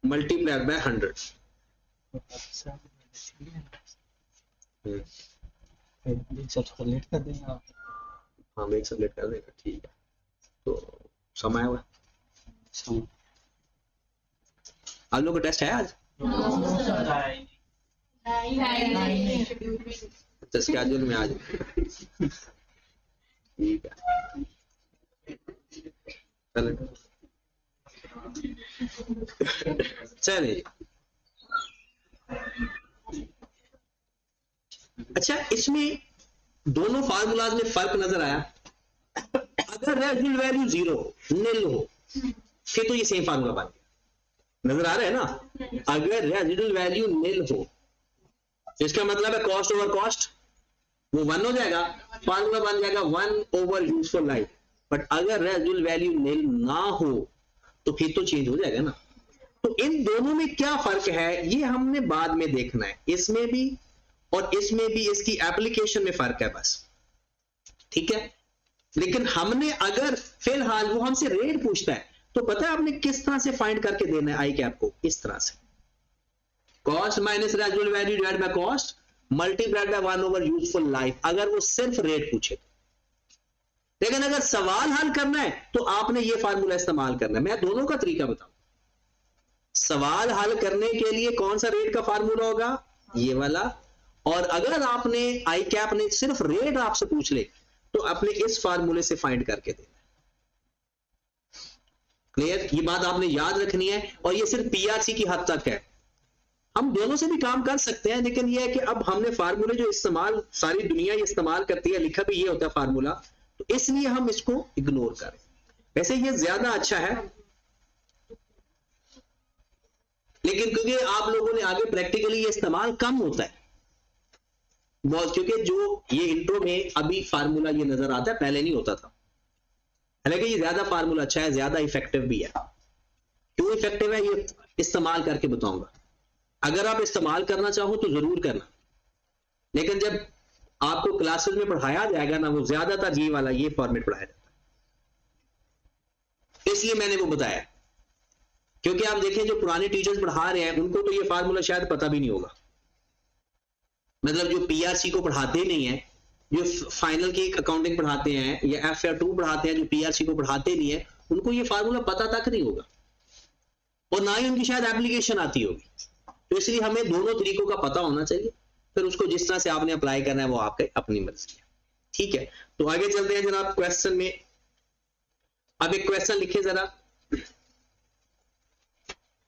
S1: multiplied by 100।
S3: सब लेट कर देंगे आप।
S1: हाँ मैं एक सबलेट कर देगा, ठीक है। तो समय हुआ, आप लोग का टेस्ट है आज? अच्छा स्केड्यूल में आज, ठीक है चलिए। अच्छा इसमें दोनों फार्मूलाज में फर्क नजर आया। अगर रेजिडुअल वैल्यू 0 निल हो फिर तो ये सेम फार्मूला बन गया, नजर आ रहा है ना? अगर रेजिडुअल वैल्यू निल हो तो इसका मतलब है कॉस्ट ओवर कॉस्ट वो 1 हो जाएगा, फार्मूला बन जाएगा 1 ओवर यूजफुल लाइफ। बट अगर रेजिडुअल वैल्यू निल ना हो तो फिर तो चेंज हो जाएगा ना। तो इन दोनों में क्या फर्क है ये हमने बाद में देखना है, इसमें भी और इसमें भी इसकी एप्लीकेशन में फर्क है बस, ठीक है। लेकिन हमने अगर फिलहाल वो हमसे रेट पूछता है तो पता है आपने किस तरह से फाइंड करके देना है आई कैप को? इस तरह से, cost minus residual value divided by cost multiplied by 1 over useful life, अगर वो सिर्फ रेट पूछे। लेकिन अगर सवाल हल करना है तो आपने ये फार्मूला इस्तेमाल करना है। मैं दोनों का तरीका बताऊं। सवाल हल करने के लिए कौन सा रेट का फार्मूला होगा? ये वाला। और अगर आपने आई कैप ने सिर्फ रेट आपसे पूछ ले तो अपने इस फार्मूले से फाइंड करके देना। क्लियर? ये बात आपने याद रखनी है और ये सिर्फ पीआरसी की हद तक है। हम दोनों से भी काम कर सकते हैं, लेकिन ये है कि अब हमने फार्मूले जो इस्तेमाल सारी दुनिया ये इस्तेमाल करती है, लिखा भी ये होता है फार्मूला, तो इसलिए हम इसको इग्नोर करें। वैसे ये ज्यादा अच्छा है, लेकिन क्योंकि आप लोगों ने आगे प्रैक्टिकली ये इस्तेमाल कम होता है बहुत, क्योंकि जो ये इंट्रो में अभी फार्मूला ये नजर आता है, पहले नहीं होता था। हालांकि ये ज्यादा फार्मूला अच्छा है, ज्यादा इफेक्टिव भी है। क्यों इफेक्टिव है ये इस्तेमाल करके बताऊंगा। अगर आप इस्तेमाल करना चाहो तो जरूर करना, लेकिन जब आपको क्लासेस में पढ़ाया जाएगा ना, वो ज्यादातर ये वाला ये फॉर्मेट पढ़ाया जाता है, इसलिए मैंने वो बताया। क्योंकि आप देखें जो पुराने टीचर्स पढ़ा रहे हैं उनको तो ये फार्मूला शायद पता भी नहीं होगा। मतलब जो पीआरसी को पढ़ाते नहीं है, जो फाइनल की अकाउंटिंग पढ़ाते हैं या FR2 पढ़ाते हैं, जो पीआरसी को पढ़ाते नहीं है, उनको ये फार्मूला पता तक नहीं होगा और ना ही उनकी शायद एप्लीकेशन आती होगी। तो इसलिए हमें दोनों तरीकों का पता होना चाहिए, फिर उसको जिस तरह से आपने अप्लाई करना है वो आपके अपनी मर्जी है, ठीक है। तो आगे चलते हैं जनाब क्वेश्चन में। अब एक क्वेश्चन लिखिए जरा।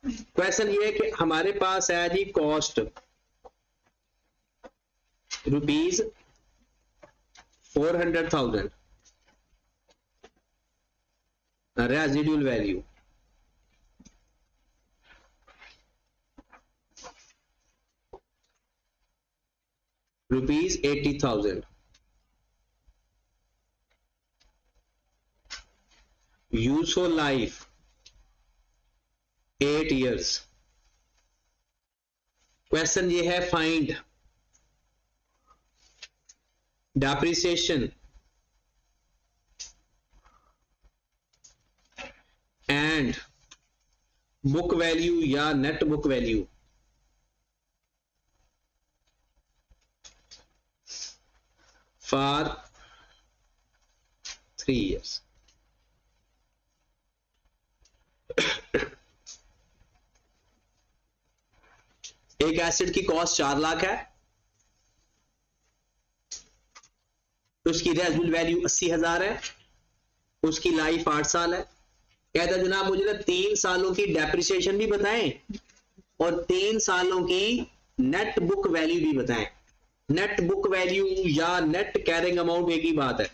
S1: क्वेश्चन ये है कि हमारे पास है जी cost ₹400,000, residual value ₹80,000, useful life 8 years। Question ये है find depreciation and book value या net book value for 3 years। एक एसेट की कॉस्ट 4 लाख है, उसकी रेजिडुअल वैल्यू 80,000 है, उसकी लाइफ 8 साल है। कहता जनाब मुझे ना 3 सालों की डेप्रिसिएशन भी बताएं और 3 सालों की नेट बुक वैल्यू भी बताएं। नेट बुक वैल्यू या नेट कैरिंग अमाउंट एक ही बात है।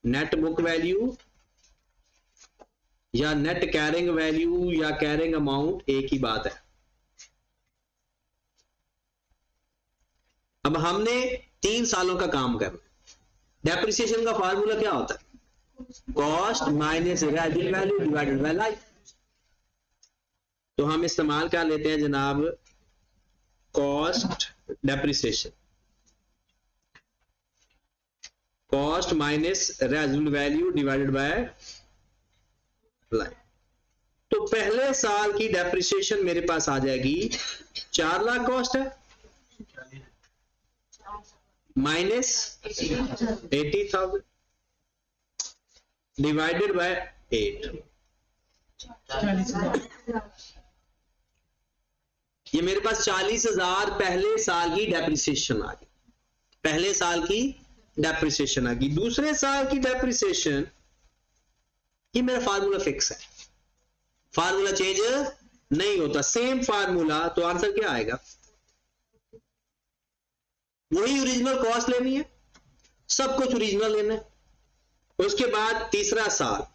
S1: नेट बुक वैल्यू या नेट कैरिंग वैल्यू या कैरिंग अमाउंट एक ही बात है। अब हमने 3 सालों का काम करना। डेप्रिसिएशन का फार्मूला क्या होता है? Cost minus residual value divided by life. तो हम इस्तेमाल कर लेते हैं जनाब cost depreciation, cost minus residual value divided by life. तो पहले साल की डेप्रिसिएशन मेरे पास आ जाएगी 4 लाख कॉस्ट है माइनस 80,000 डिवाइडेड बाय 8। ये मेरे पास 40,000 पहले साल की डेप्रिसिएशन आ गई। पहले साल की डेप्रिसिएशन आ गई। दूसरे साल की डेप्रिसिएशन, ये मेरा फार्मूला फिक्स है, फार्मूला चेंज नहीं होता, सेम फार्मूला। तो आंसर क्या आएगा? वही ओरिजिनल कॉस्ट लेनी है, सब कुछ ओरिजिनल लेना है। उसके बाद तीसरा साल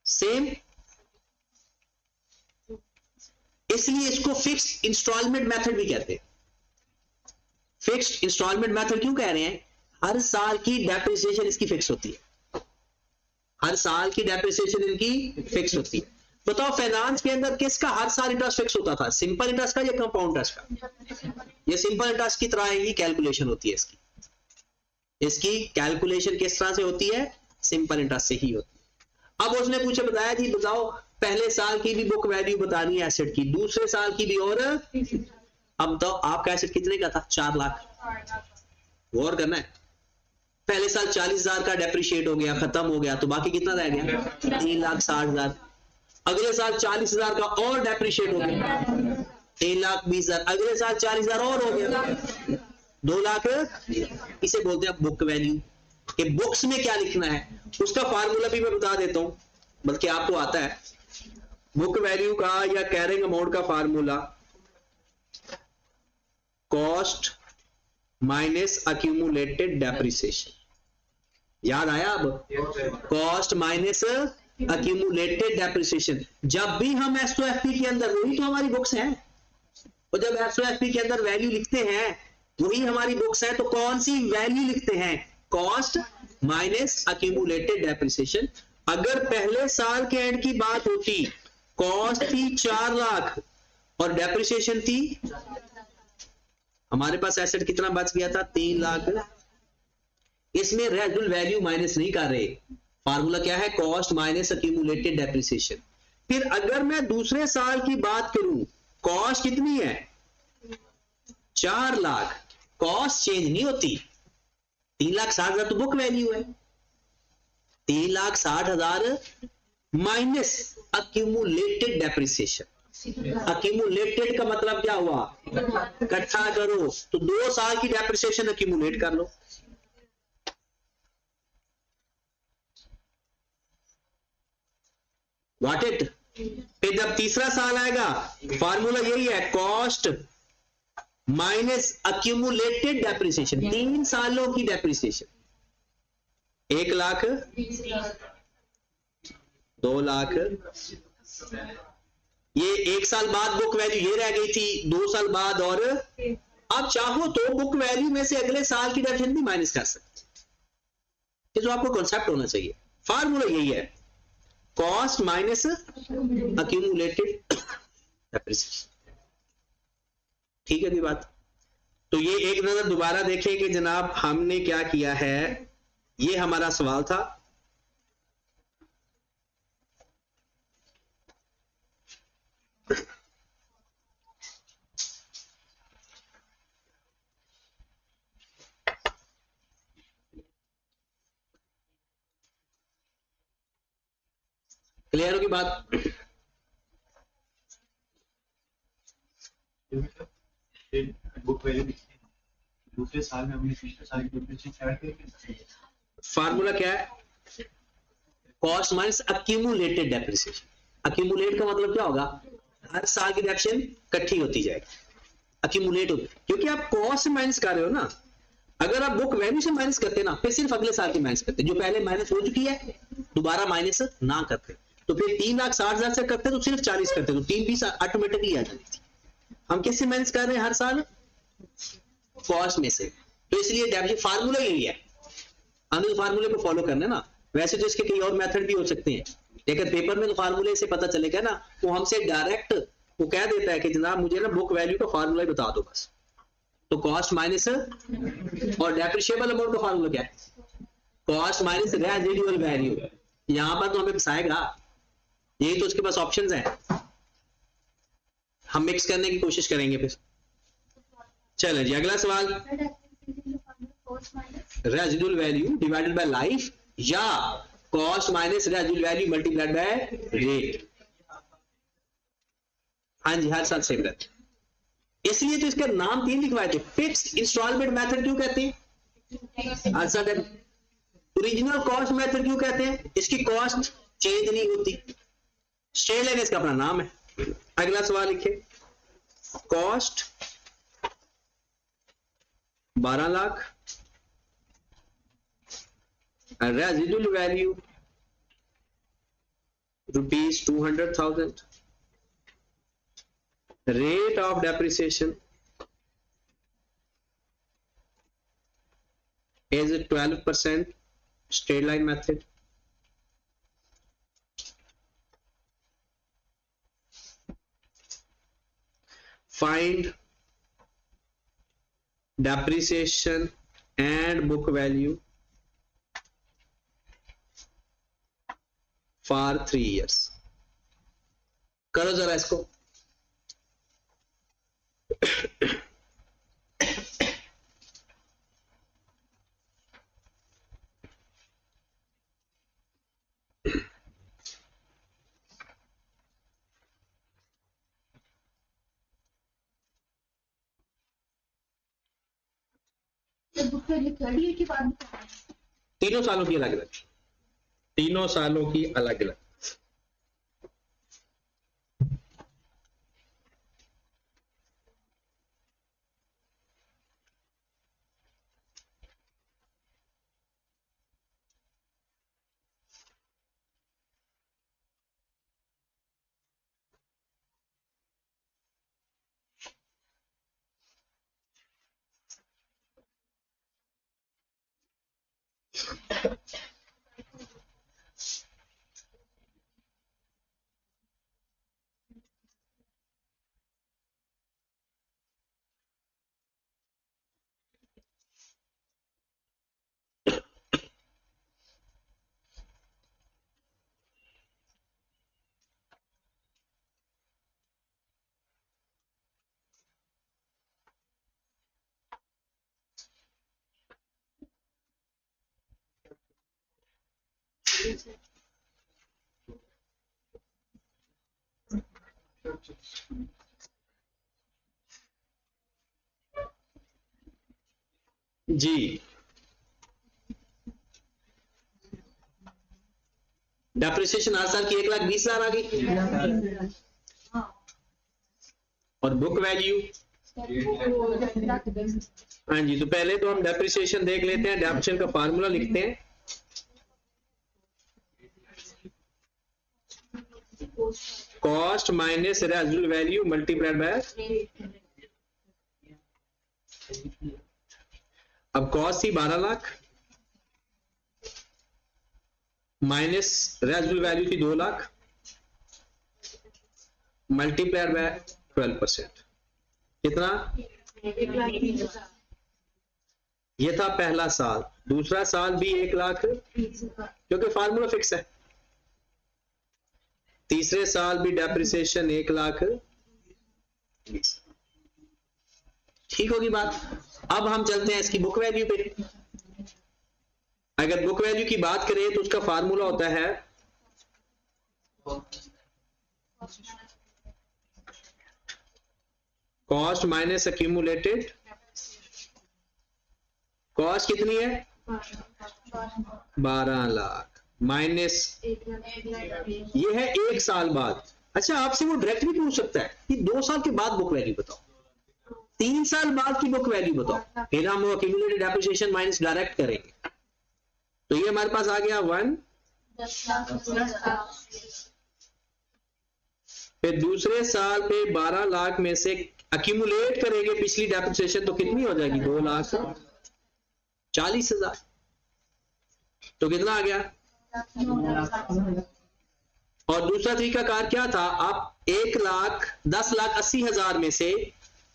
S1: सेम, इसलिए इसको फिक्स्ड इंस्टॉलमेंट मेथड भी कहते हैं। फिक्स्ड इंस्टॉलमेंट मेथड क्यों कह रहे हैं? हर साल की डेप्रिसिएशन इसकी फिक्स होती है, हर साल की डेप्रिसिएशन इनकी फिक्स होती है। बताओ फाइनेंस के अंदर किसका हर साल इंटरेस्ट फिक्स होता था? सिंपल इंटरेस्ट का या कंपाउंड इंटरेस्ट का? ये सिंपल इंटरेस्ट की तरह ही कैलकुलेशन होती है इसकी। इसकी कैलकुलेशन किस तरह से होती है? सिंपल इंटरेस्ट से ही होती है। अब उसने पूछे बताया जी बताओ पहले साल की भी बुक वैल्यू बतानी है एसेट की, दूसरे साल की भी, और अब तो आपका एसेट कितने का था? 4 लाख। गौर करना है, पहले साल 40,000 का डेप्रिशिएट हो गया, खत्म हो गया, तो बाकी कितना रह गया? 3,60,000। अगले साल 40,000 का और डेप्रिशिएट हो गया, 3,20,000। अगले साल 40,000 और हो गया, 2 लाख। इसे बोलते हैं बुक वैल्यू। कि बुक्स में क्या लिखना है उसका फार्मूला भी मैं बता देता हूं, बल्कि आपको आता है। बुक वैल्यू का या कैरिंग अमाउंट का formula cost minus accumulated depreciation. याद आया? अब कॉस्ट माइनस अक्यूमुलेटेड डेप्रिसिएशन। जब भी हम एसओएफपी के अंदर, वही तो हमारी बुक्स हैं, और जब एसओएफपी के अंदर वैल्यू लिखते हैं वही हमारी बुक्स है, तो कौन सी वैल्यू लिखते हैं? Cost minus accumulated depreciation. अगर पहले साल के एंड की बात होती, कॉस्ट थी 4 लाख और डेप्रिसिएशन थी, हमारे पास एसेट कितना बच गया था? 3 लाख। इसमें रेजिडुअल वैल्यू माइनस नहीं कर रहे, फार्मूला क्या है? Cost minus accumulated depreciation. फिर अगर मैं दूसरे साल की बात करूं, कॉस्ट कितनी है? 4 लाख। कॉस्ट चेंज नहीं होती, 3,60,000 तो बुक वैल्यू है, 3,60,000 माइनस अक्यूमुलेटेड डेप्रिसिएशन। अक्यूमुलेटेड का मतलब क्या हुआ? इकट्ठा करो, तो 2 साल की डेप्रिसिएशन अक्यूमुलेट कर लो। Got it? फिर जब तीसरा साल आएगा फार्मूला यही है, कॉस्ट माइनस अक्यूमुलेटेड डेप्रिसिएशन। 3 सालों की डेप्रिसिएशन, 1 लाख, 2 लाख। ये 1 साल बाद बुक वैल्यू ये रह गई थी, 2 साल बाद, और अब चाहो तो बुक वैल्यू में से अगले साल की डेप्रिसिएशन भी माइनस कर सकते। ये जो आपको कॉन्सेप्ट होना चाहिए, फार्मूला यही है, कॉस्ट माइनस अक्यूमुलेटेड डेप्रिसिएशन। ठीक है जी बात? तो ये एक नजर दोबारा देखें कि जनाब हमने क्या किया है। ये हमारा सवाल था। क्लियर होगी बात?
S4: बुक वैल्यू दूसरे साल में हमने पिछले साल की डेप्रिसिएशन ऐड करके
S1: फार्मूला क्या है? Cost minus accumulated depreciation. Accumulate का मतलब क्या होगा? हर साल की डेप्रिसिएशन इकट्ठी होती जाएगी, अक्यूमुलेट होती, क्योंकि आप कॉस्ट से माइनस कर रहे हो ना। अगर आप बुक वैल्यू से माइनस करते ना, फिर सिर्फ अगले साल की माइनस करते, जो पहले माइनस हो चुकी है दोबारा माइनस ना करते, तो फिर 3,60,000 से करते तो सिर्फ 40 करते, तो 3 ऑटोमेटिकली आ जाती थी। हम किससे माइनस कर रहे हैं हर साल? कॉस्ट में से। तो इसलिए डेप्रिसिएशन फार्मूला यही है, हमें फार्मूले को फॉलो करना है ना। वैसे तो इसके कई और मेथड भी हो सकते हैं, लेकिन पेपर में तो फार्मूले से पता चलेगा ना। वो हमसे डायरेक्ट वो कह देता है कि जनाब मुझे ना बुक वैल्यू का फार्मूला ही बता दो बस। तो कॉस्ट माइनस और डेप्रिशिएबल अमाउंट का फार्मूला क्या है? Cost minus residual value. यहां पर तो हमें फंसाएगा, यही तो उसके पास ऑप्शंस हैं, हम मिक्स करने की कोशिश करेंगे फिर। चलो जी अगला सवाल, residual value divided by life या cost minus residual value multiplied by rate. हाँ जी, हर साल सेम रहता है, इसलिए तो इसका नाम 3 लिखवाए थे। फिक्स्ड इंस्टॉलमेंट मेथड क्यों कहते हैं? हर साल ओरिजिनल कॉस्ट मेथड क्यों कहते हैं? इसकी कॉस्ट चेंज नहीं होती, स्ट्रेट लाइन इसका अपना नाम है। अगला सवाल लिखिए, cost 12 lakh, residual value ₹200,000, rate of depreciation is 12%, straight line method. Find depreciation and book value for 3 years. करो जरा इसको। तीनों सालों की अलग अलग, तीनों सालों की अलग अलग। जी डेप्रिसिएशन हर साल की 1,20,000 आ गई, और बुक वैल्यू, हाँ जी, तो पहले तो हम डेप्रिसिएशन देख लेते हैं। डेप्रिसिएशन का फार्मूला लिखते हैं, cost minus residual value multiplied bye, अब कॉस्ट थी 12 लाख माइनस रेजिडुअल वैल्यू थी 2 लाख मल्टीप्लाइड बाय 12%, कितना? ये था पहला साल, दूसरा साल भी 1 लाख क्योंकि फार्मूला फिक्स है, तीसरे साल भी डेप्रिसिएशन 1,20,000। ठीक होगी बात। अब हम चलते हैं इसकी बुक वैल्यू पे। अगर बुक वैल्यू की बात करें तो उसका फार्मूला होता है कॉस्ट माइनस एक्यूमुलेटेड कॉस्ट कितनी है 12 लाख माइनस ये है 1 साल बाद। अच्छा आपसे वो डायरेक्ट भी पूछ सकता है कि 2 साल के बाद बुक वैल्यू बताओ, 3 साल बाद की बुक वैल्यू बताओ, फिर हम वो एक्यूमुलेटेड डेप्रिसिएशन माइनस डायरेक्ट करेंगे। तो ये हमारे पास आ गया 1, फिर दूसरे साल पे 12 लाख में से एक्यूमुलेट करेंगे पिछली डेप्रिसिएशन तो कितनी हो जाएगी 2,40,000। तो कितना आ गया। और दूसरा तरीका कार क्या था, आप 1,10,80,000 में से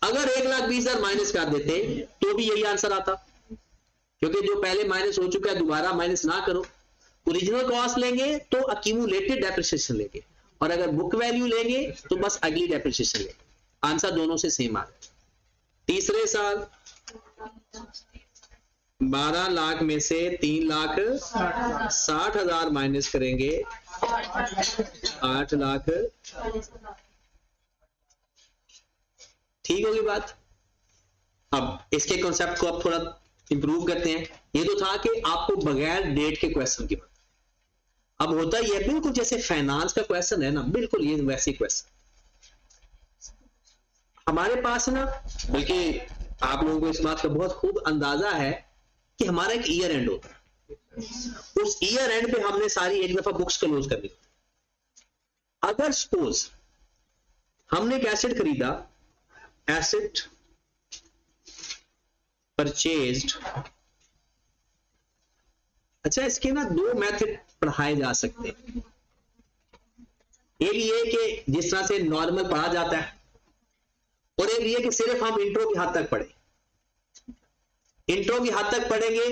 S1: अगर 1,20,000 माइनस कर देते तो भी यही आंसर आता, क्योंकि जो पहले माइनस हो चुका है दोबारा माइनस ना करो। ओरिजिनल कॉस्ट लेंगे तो अक्यूमुलेटेड डेप्रिसिएशन लेंगे, और अगर बुक वैल्यू लेंगे तो बस अगली डेप्रिसिएशन लेंगे। आंसर दोनों से सेम आ गया। तीसरे साल 12 लाख में से 3,60,000 माइनस करेंगे 8 लाख। ठीक होगी बात। अब इसके कॉन्सेप्ट को अब थोड़ा इंप्रूव करते हैं। ये तो था कि आपको बगैर डेट के क्वेश्चन की बात, अब होता ही है बिल्कुल जैसे फाइनेंस का क्वेश्चन है ना, बिल्कुल ये वैसे क्वेश्चन हमारे पास ना, बल्कि आप लोगों को इस बात का बहुत खूब अंदाजा है कि हमारा एक ईयर एंड होता है, उस ईयर एंड पे हमने सारी एक दफा बुक्स क्लोज करनी होती। अगर सपोज हमने एक एसेट खरीदा, एसेट परचेज्ड, अच्छा इसके ना 2 मेथड पढ़ाए जा सकते हैं। एक ये कि जिस तरह से नॉर्मल पढ़ा जाता है, और एक ये कि सिर्फ हम इंट्रो की हद तक पढ़े। इंट्रो की हद तक पढ़ेंगे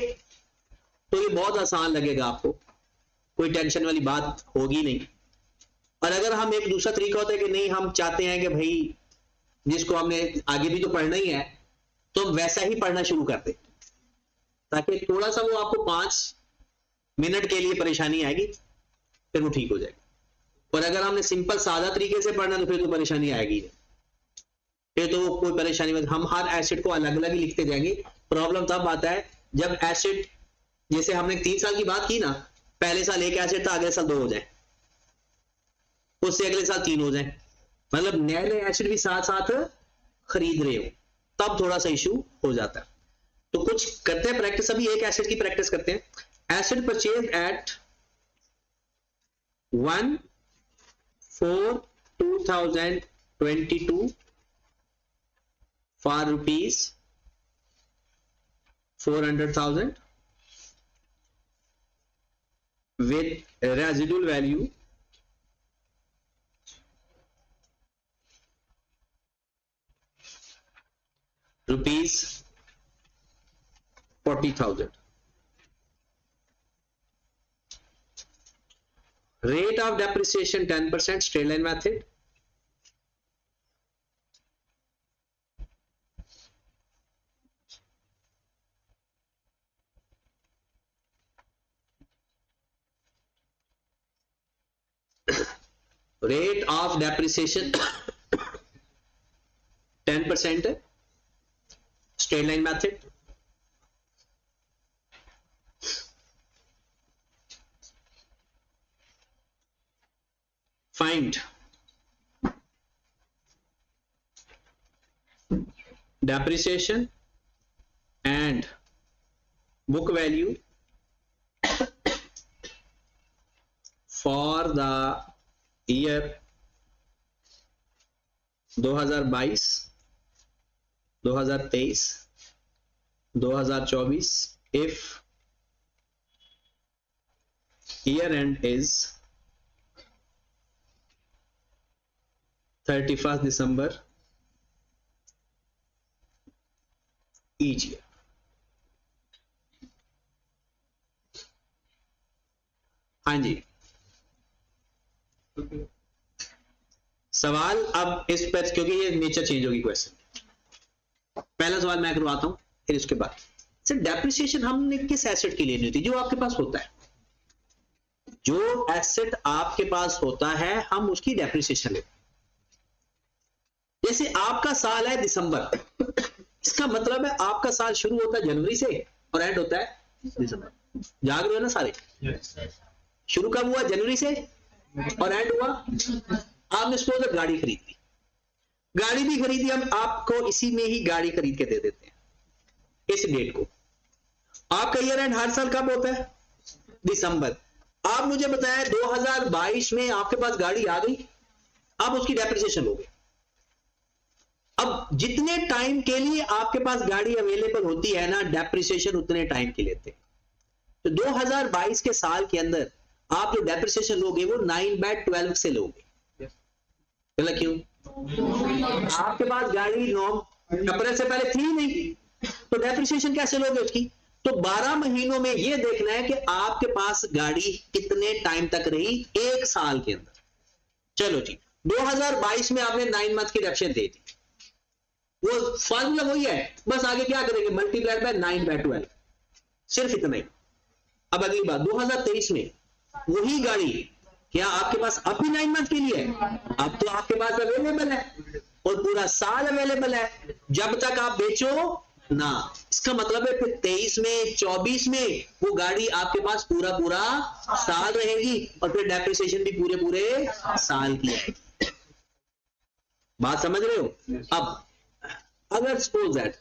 S1: तो ये बहुत आसान लगेगा आपको, कोई टेंशन वाली बात होगी नहीं। और अगर हम एक दूसरा तरीका होता है कि नहीं हम चाहते हैं कि भाई जिसको हमने आगे भी तो पढ़ना ही है तो हम वैसा ही पढ़ना शुरू कर दें, ताकि थोड़ा सा वो आपको 5 मिनट के लिए परेशानी आएगी फिर वो ठीक हो जाएगी। और अगर हमने सिंपल सादा तरीके से पढ़ना तो फिर तो परेशानी आएगी, फिर तो वो कोई परेशानी नहीं। हम हर एसेट को अलग अलग ही लिखते जाएंगे। प्रॉब्लम तब आता है जब एसेट, जैसे हमने 3 साल की बात की ना, पहले साल 1 एसेट था, अगले साल 2 हो जाए, उससे अगले साल 3 हो जाए, मतलब नए नए एसेट भी साथ साथ खरीद रहे हो, तब थोड़ा सा इशू हो जाता है। तो कुछ करते हैं प्रैक्टिस, अभी एक एसेट की प्रैक्टिस करते हैं। Asset purchase at 1/4/2022 for rupees 400,000 with residual value rupees 40,000. Rate of depreciation 10%, straight line method. Rate of depreciation 10%, straight line method. Find depreciation and book value for the year 2022, 2023, 2024 if year end is 31st December each year. हाँ जी, सवाल अब इस पर, क्योंकि ये nature change होगी question. पहला सवाल मैं करवाता हूं, फिर उसके बाद सर डेप्रिसिएशन हमने किस एसेट की लेनी होती है, जो आपके पास होता है। जो एसेट आपके पास होता है हम उसकी डेप्रिसिएशन लेते हैं। जैसे आपका साल है दिसंबर, इसका मतलब है आपका साल शुरू होता है जनवरी से और एंड होता है दिसंबर। जाग रहे हो ना सारे? शुरू कब हुआ? जनवरी से और एंड हुआ। आपने सपोज गाड़ी खरीद ली, गाड़ी भी खरीदी, हम आपको इसी में ही गाड़ी खरीद के दे देते हैं इस डेट को। आपका ईयर एंड हर साल कब होता है? दिसंबर। आप मुझे बताया 2022 में आपके पास गाड़ी आ गई, अब उसकी डेप्रिसिएशन हो गई। अब जितने टाइम के लिए आपके पास गाड़ी अवेलेबल होती है ना, डेप्रिसिएशन उतने टाइम के लेते हैं। तो 2022 के साल के अंदर आप जो डेप्रिसिएशन लोगे वो 9/12 से लोगे। मतलब क्यों? आपके पास गाड़ी 9 अप्रैल से पहले थी नहीं, तो डेप्रिसिएशन कैसे लोगे उसकी? तो 12 महीनों में ये देखना है कि आपके पास गाड़ी कितने टाइम तक रही एक साल के अंदर। चलो जी, 2022 में आपने 9 मंथ की डेप्रिसिएशन दे दी, वो फॉर्मूला वही है, बस आगे क्या करेंगे? मल्टीप्लाइड बाय 9/12, सिर्फ इतना ही। अब अगली बात, 2023 में वही गाड़ी क्या आपके पास अब भी 9 मंथ के लिए है? अब तो आपके पास अवेलेबल है और पूरा साल अवेलेबल है जब तक आप बेचो ना। इसका मतलब है फिर 23 में 24 में वो गाड़ी आपके पास पूरा पूरा साल रहेगी और फिर डेप्रिसिएशन भी पूरे पूरे साल की आएगी। बात समझ रहे हो? अब अगर सपोज दैट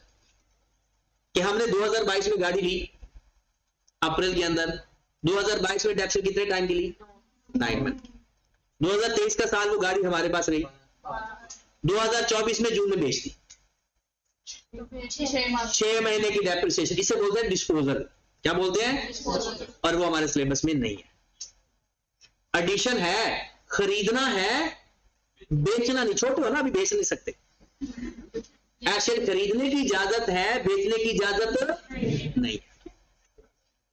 S1: कि हमने 2022 में गाड़ी ली अप्रैल के अंदर, 2022 में डेप्रिसिएशन कितने टाइम के लिए? 9 मंथ। 2023 का साल वो गाड़ी हमारे पास रही, 2024 में जून में बेच दी, 6 महीने की डेप्रिसिएशन। इसे बोलते हैं डिस्पोजल। क्या बोलते हैं? और वो हमारे सिलेबस में नहीं है। एडिशन है, खरीदना है, बेचना नहीं। छोटे हो ना, अभी बेच नहीं सकते। एसेट खरीदने की इजाजत है, बेचने की इजाजत नहीं।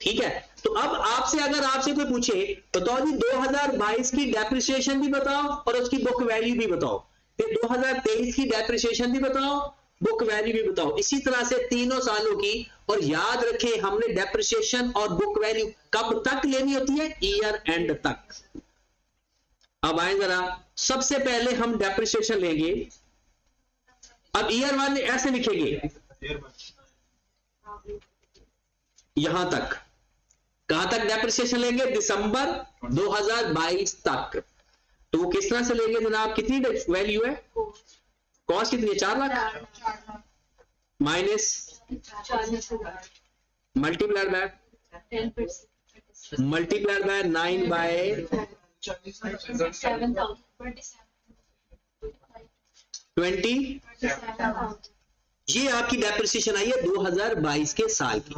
S1: ठीक है, तो अब आपसे अगर आपसे कोई पूछे बताओ जी 2022 की डेप्रिसिएशन भी बताओ और उसकी बुक वैल्यू भी बताओ, फिर 2023 की डेप्रिसिएशन भी बताओ, बुक वैल्यू भी बताओ, इसी तरह से तीनों सालों की। और याद रखें हमने डेप्रिसिएशन और बुक वैल्यू कब तक लेनी होती है? ईयर एंड तक। अब आए जरा, सबसे पहले हम डेप्रिसिएशन लेंगे। अब ईयर 1 ऐसे लिखेंगे, यहां तक। कहां तक डेप्रिसिएशन लेंगे? दिसंबर 2022 तक। तो वो किस तरह से लेंगे जनाब? कितनी वैल्यू है? कॉस्ट कितनी है? 4 lakh minus multiplied by 9 by 20। ये आपकी डेप्रिसिएशन आई है 2022 के साल की।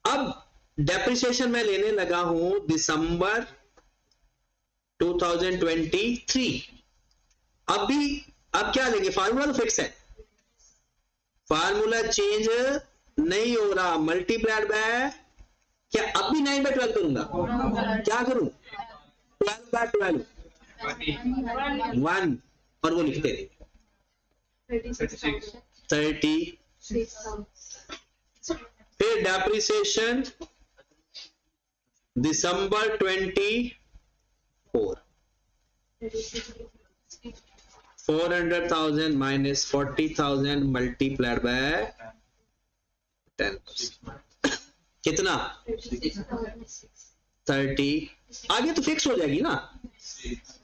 S1: अब डेप्रिसिएशन मैं लेने लगा हूं दिसंबर 2023। अब क्या लेंगे? फार्मूला तो फिक्स है, फार्मूला चेंज नहीं हो रहा। मल्टीप्लाइड बाय क्या अब भी 9/12 करूंगा? क्या करूं? 12/12 1 और वो लिखते रहिए 30। फिर depreciation December 24, 400,000 minus 40,000 multiplied by 10%। कितना? 30। आगे तो फिक्स हो जाएगी ना।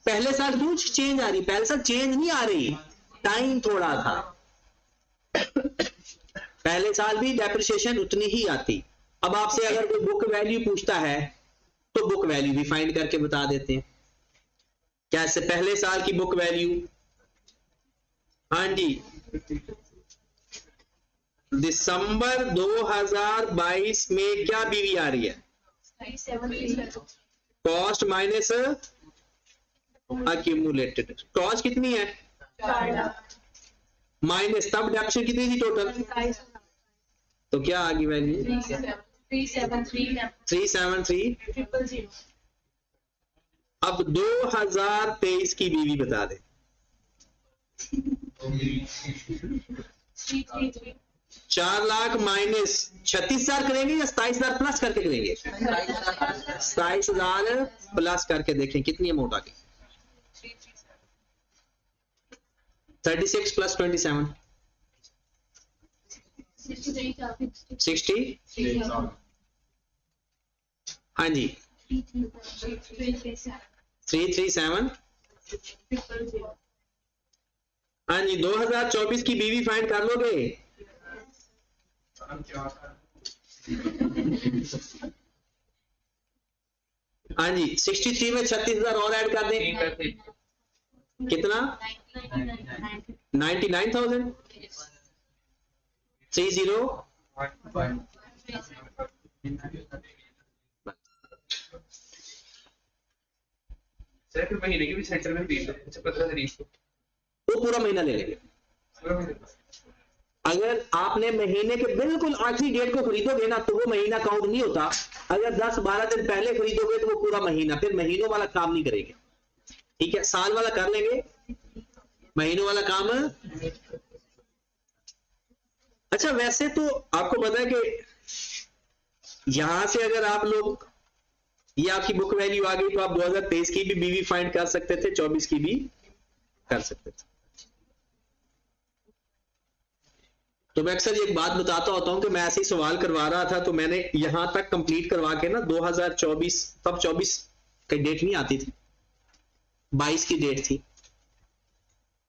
S1: पहले साल क्यों चेंज आ रही? पहले साल चेंज नहीं आ रही, टाइम थोड़ा था। पहले साल भी डेप्रिसिएशन उतनी ही आती। अब आपसे अगर कोई बुक वैल्यू पूछता है तो बुक वैल्यू भी फाइंड करके बता देते हैं। कैसे? पहले साल की बुक वैल्यू, हाँ जी, दिसंबर 2022 में क्या बीवी आ रही है? Cost minus accumulated. कॉस्ट कितनी है? माइनस तब डेप्रिसिएशन कितनी थी टोटल? तो क्या आ गई वैल्यू? 373,000। अब 2023 की बीवी बता दे। 4 लाख माइनस 36,000 करेंगे या 27,000 प्लस करके करेंगे? 27,000 प्लस करके देखें कितनी अमाउंट आ गई। 36 प्लस 27 60। हाँ जी 337। हाँ जी 2024 की बीवी फाइंड कर लोगे? हाँ जी 63 में 36,000 और ऐड कर दें, कितना? 99,000। 30
S5: सर फिर महीने की भी सेंटर में फीस है 15 तारीख को
S1: वो पूरा महीना ले लेंगे।
S5: पूरा महीने
S1: अगर आपने महीने के बिल्कुल आखिरी डेट को खरीदोगे ना तो वो महीना काउंट नहीं होता। अगर 10-12 दिन पहले खरीदोगे तो वो पूरा महीना, फिर महीनों वाला काम नहीं करेंगे। ठीक है, साल वाला कर लेंगे, महीनों वाला काम। अच्छा वैसे तो आपको पता है कि यहां से अगर आप लोग, ये आपकी बुक वैल्यू आ गई तो आप 2023 की भी बीवी फाइंड कर सकते थे, 24 की भी कर सकते थे। तो मैं अक्सर एक बात बताता होता हूं कि मैं ऐसे ही सवाल करवा रहा था तो मैंने यहां तक कंप्लीट करवा के ना 2024, तब 24 की डेट नहीं आती थी, 22 की डेट थी।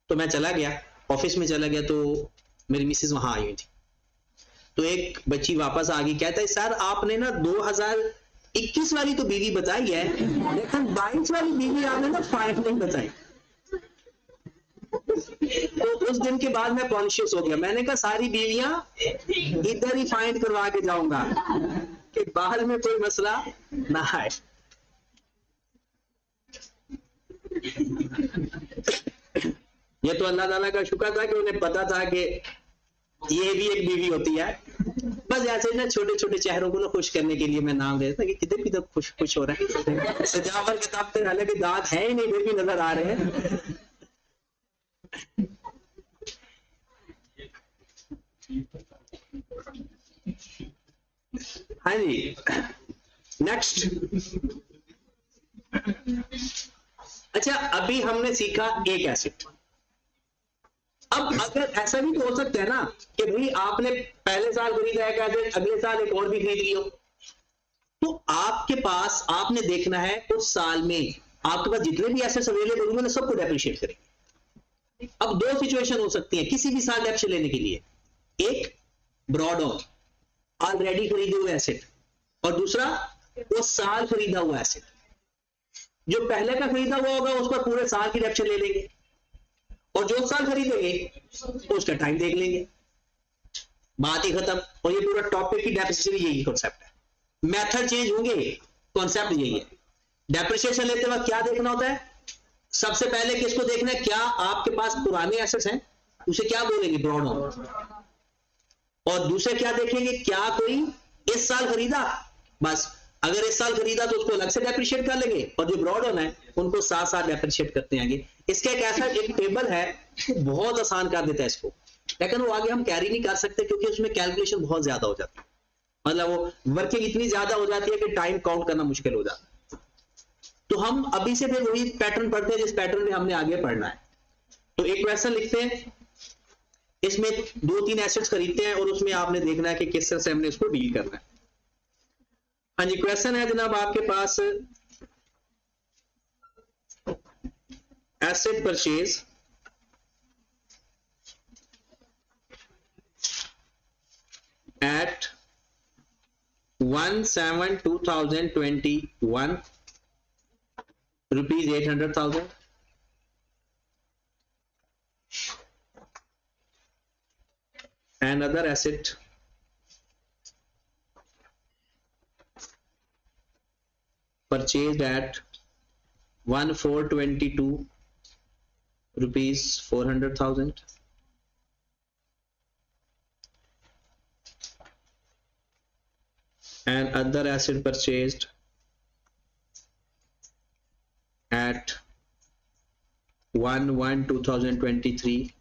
S1: तो मैं चला गया, ऑफिस में चला गया, तो मेरी मिसेज वहां आई हुई थी। तो एक बच्ची वापस आ गई, कहता है सर आपने ना 2021 वाली तो बीवी बताई है लेकिन 22 वाली बीवी आपने ना फाइंड नहीं बताई। तो उस दिन के बाद मैं कॉन्शियस हो गया, मैंने कहा सारी बीवियां इधर ही फाइंड करवा के जाऊंगा कि बाद में कोई मसला ना आए। ये तो अल्लाह ताला का शुक्र था कि उन्हें पता था कि ये भी एक बीवी होती है। बस ऐसे ना छोटे छोटे चेहरों को ना खुश करने के लिए मैं नाम देता कि किधर किधर खुश खुश हो रहा है। सजावट किताब पे हालांकि दांत है ही नहीं फिर भी नजर आ रहे हैं। हाँ जी नेक्स्ट। अच्छा अभी हमने सीखा एक एसिड। अब अगर ऐसा भी तो हो सकता है ना कि भाई आपने पहले साल खरीदा एक एसिड, अगले साल एक और भी खरीद लियो, तो आपके पास आपने देखना है उस साल में आपके पास जितने भी एसेट्स अवेलेबल होंगे ना सबको डेप्रिशिएट करेंगे। अब दो सिचुएशन हो सकती है किसी भी साल डेप्रिशिएट लेने के लिए, एक ब्रॉड ऑन ऑलरेडी खरीदे हुए एसेट और दूसरा उस साल खरीदा हुआ एसेट। जो पहले का खरीदा हुआ होगा उस पर पूरे साल की डेप्रिशिएट ले लेंगे और जो साल खरीदेंगे तो उसका टाइम देख लेंगे, बात ही खत्म। और ये पूरा टॉपिक की डेप्रिसिएशन यही कॉन्सेप्ट है, मेथड चेंज होंगे, कॉन्सेप्ट यही है। डेप्रिसिएशन लेते वक्त क्या देखना होता है? सबसे पहले किसको देखना है? क्या आपके पास पुराने एसेट्स हैं, उसे क्या बोलेंगे? Brought on. और दूसरे क्या देखेंगे? क्या कोई इस साल खरीदा, बस अगर इस साल खरीदा तो उसको अलग से डेप्रिशिएट कर लेंगे और जो ब्रॉड ऑन है उनको साथ साथ डेप्रिशिएट करते आएंगे। इसका एक ऐसा एक टेबल है बहुत आसान कर देता है इसको, लेकिन वो आगे हम कैरी नहीं कर सकते क्योंकि उसमें कैलकुलेशन बहुत ज्यादा हो जाती है, मतलब वो वर्किंग इतनी ज्यादा हो जाती है कि टाइम काउंट करना मुश्किल हो जाता है। तो हम अभी से फिर वही पैटर्न पढ़ते हैं जिस पैटर्न में हमने आगे पढ़ना है। तो एक क्वेश्चन लिखते हैं, इसमें 2-3 एसेट्स खरीदते हैं और उसमें आपने देखना है कि किस तरह से हमने इसको डील करना है। हाँ जी क्वेश्चन है जनाब आपके पास, asset purchase eight 1/7/2021 rupees 800,000 and other asset purchased at 1/4/22 rupees 400,000 and other asset purchased at 1/1/2023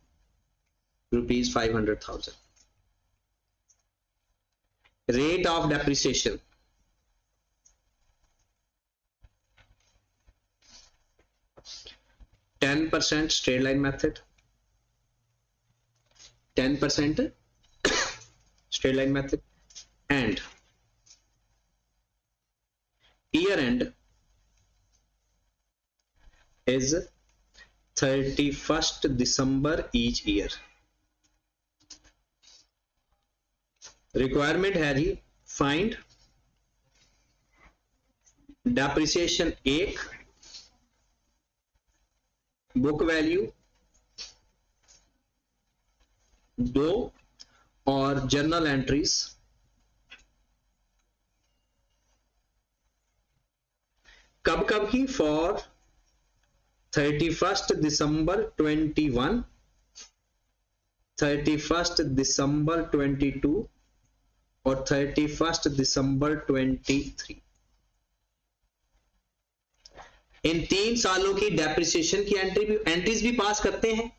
S1: rupees 500,000. rate of depreciation, %, straight line method, 10% straight line method, and year end is 31st December each year. Requirement है जी, find depreciation 1, book value 2 और journal entries कब कब की, for 31st December 21, 31st December 22 और 31st December 23। इन 3 सालों की depreciation की entries भी पास करते हैं,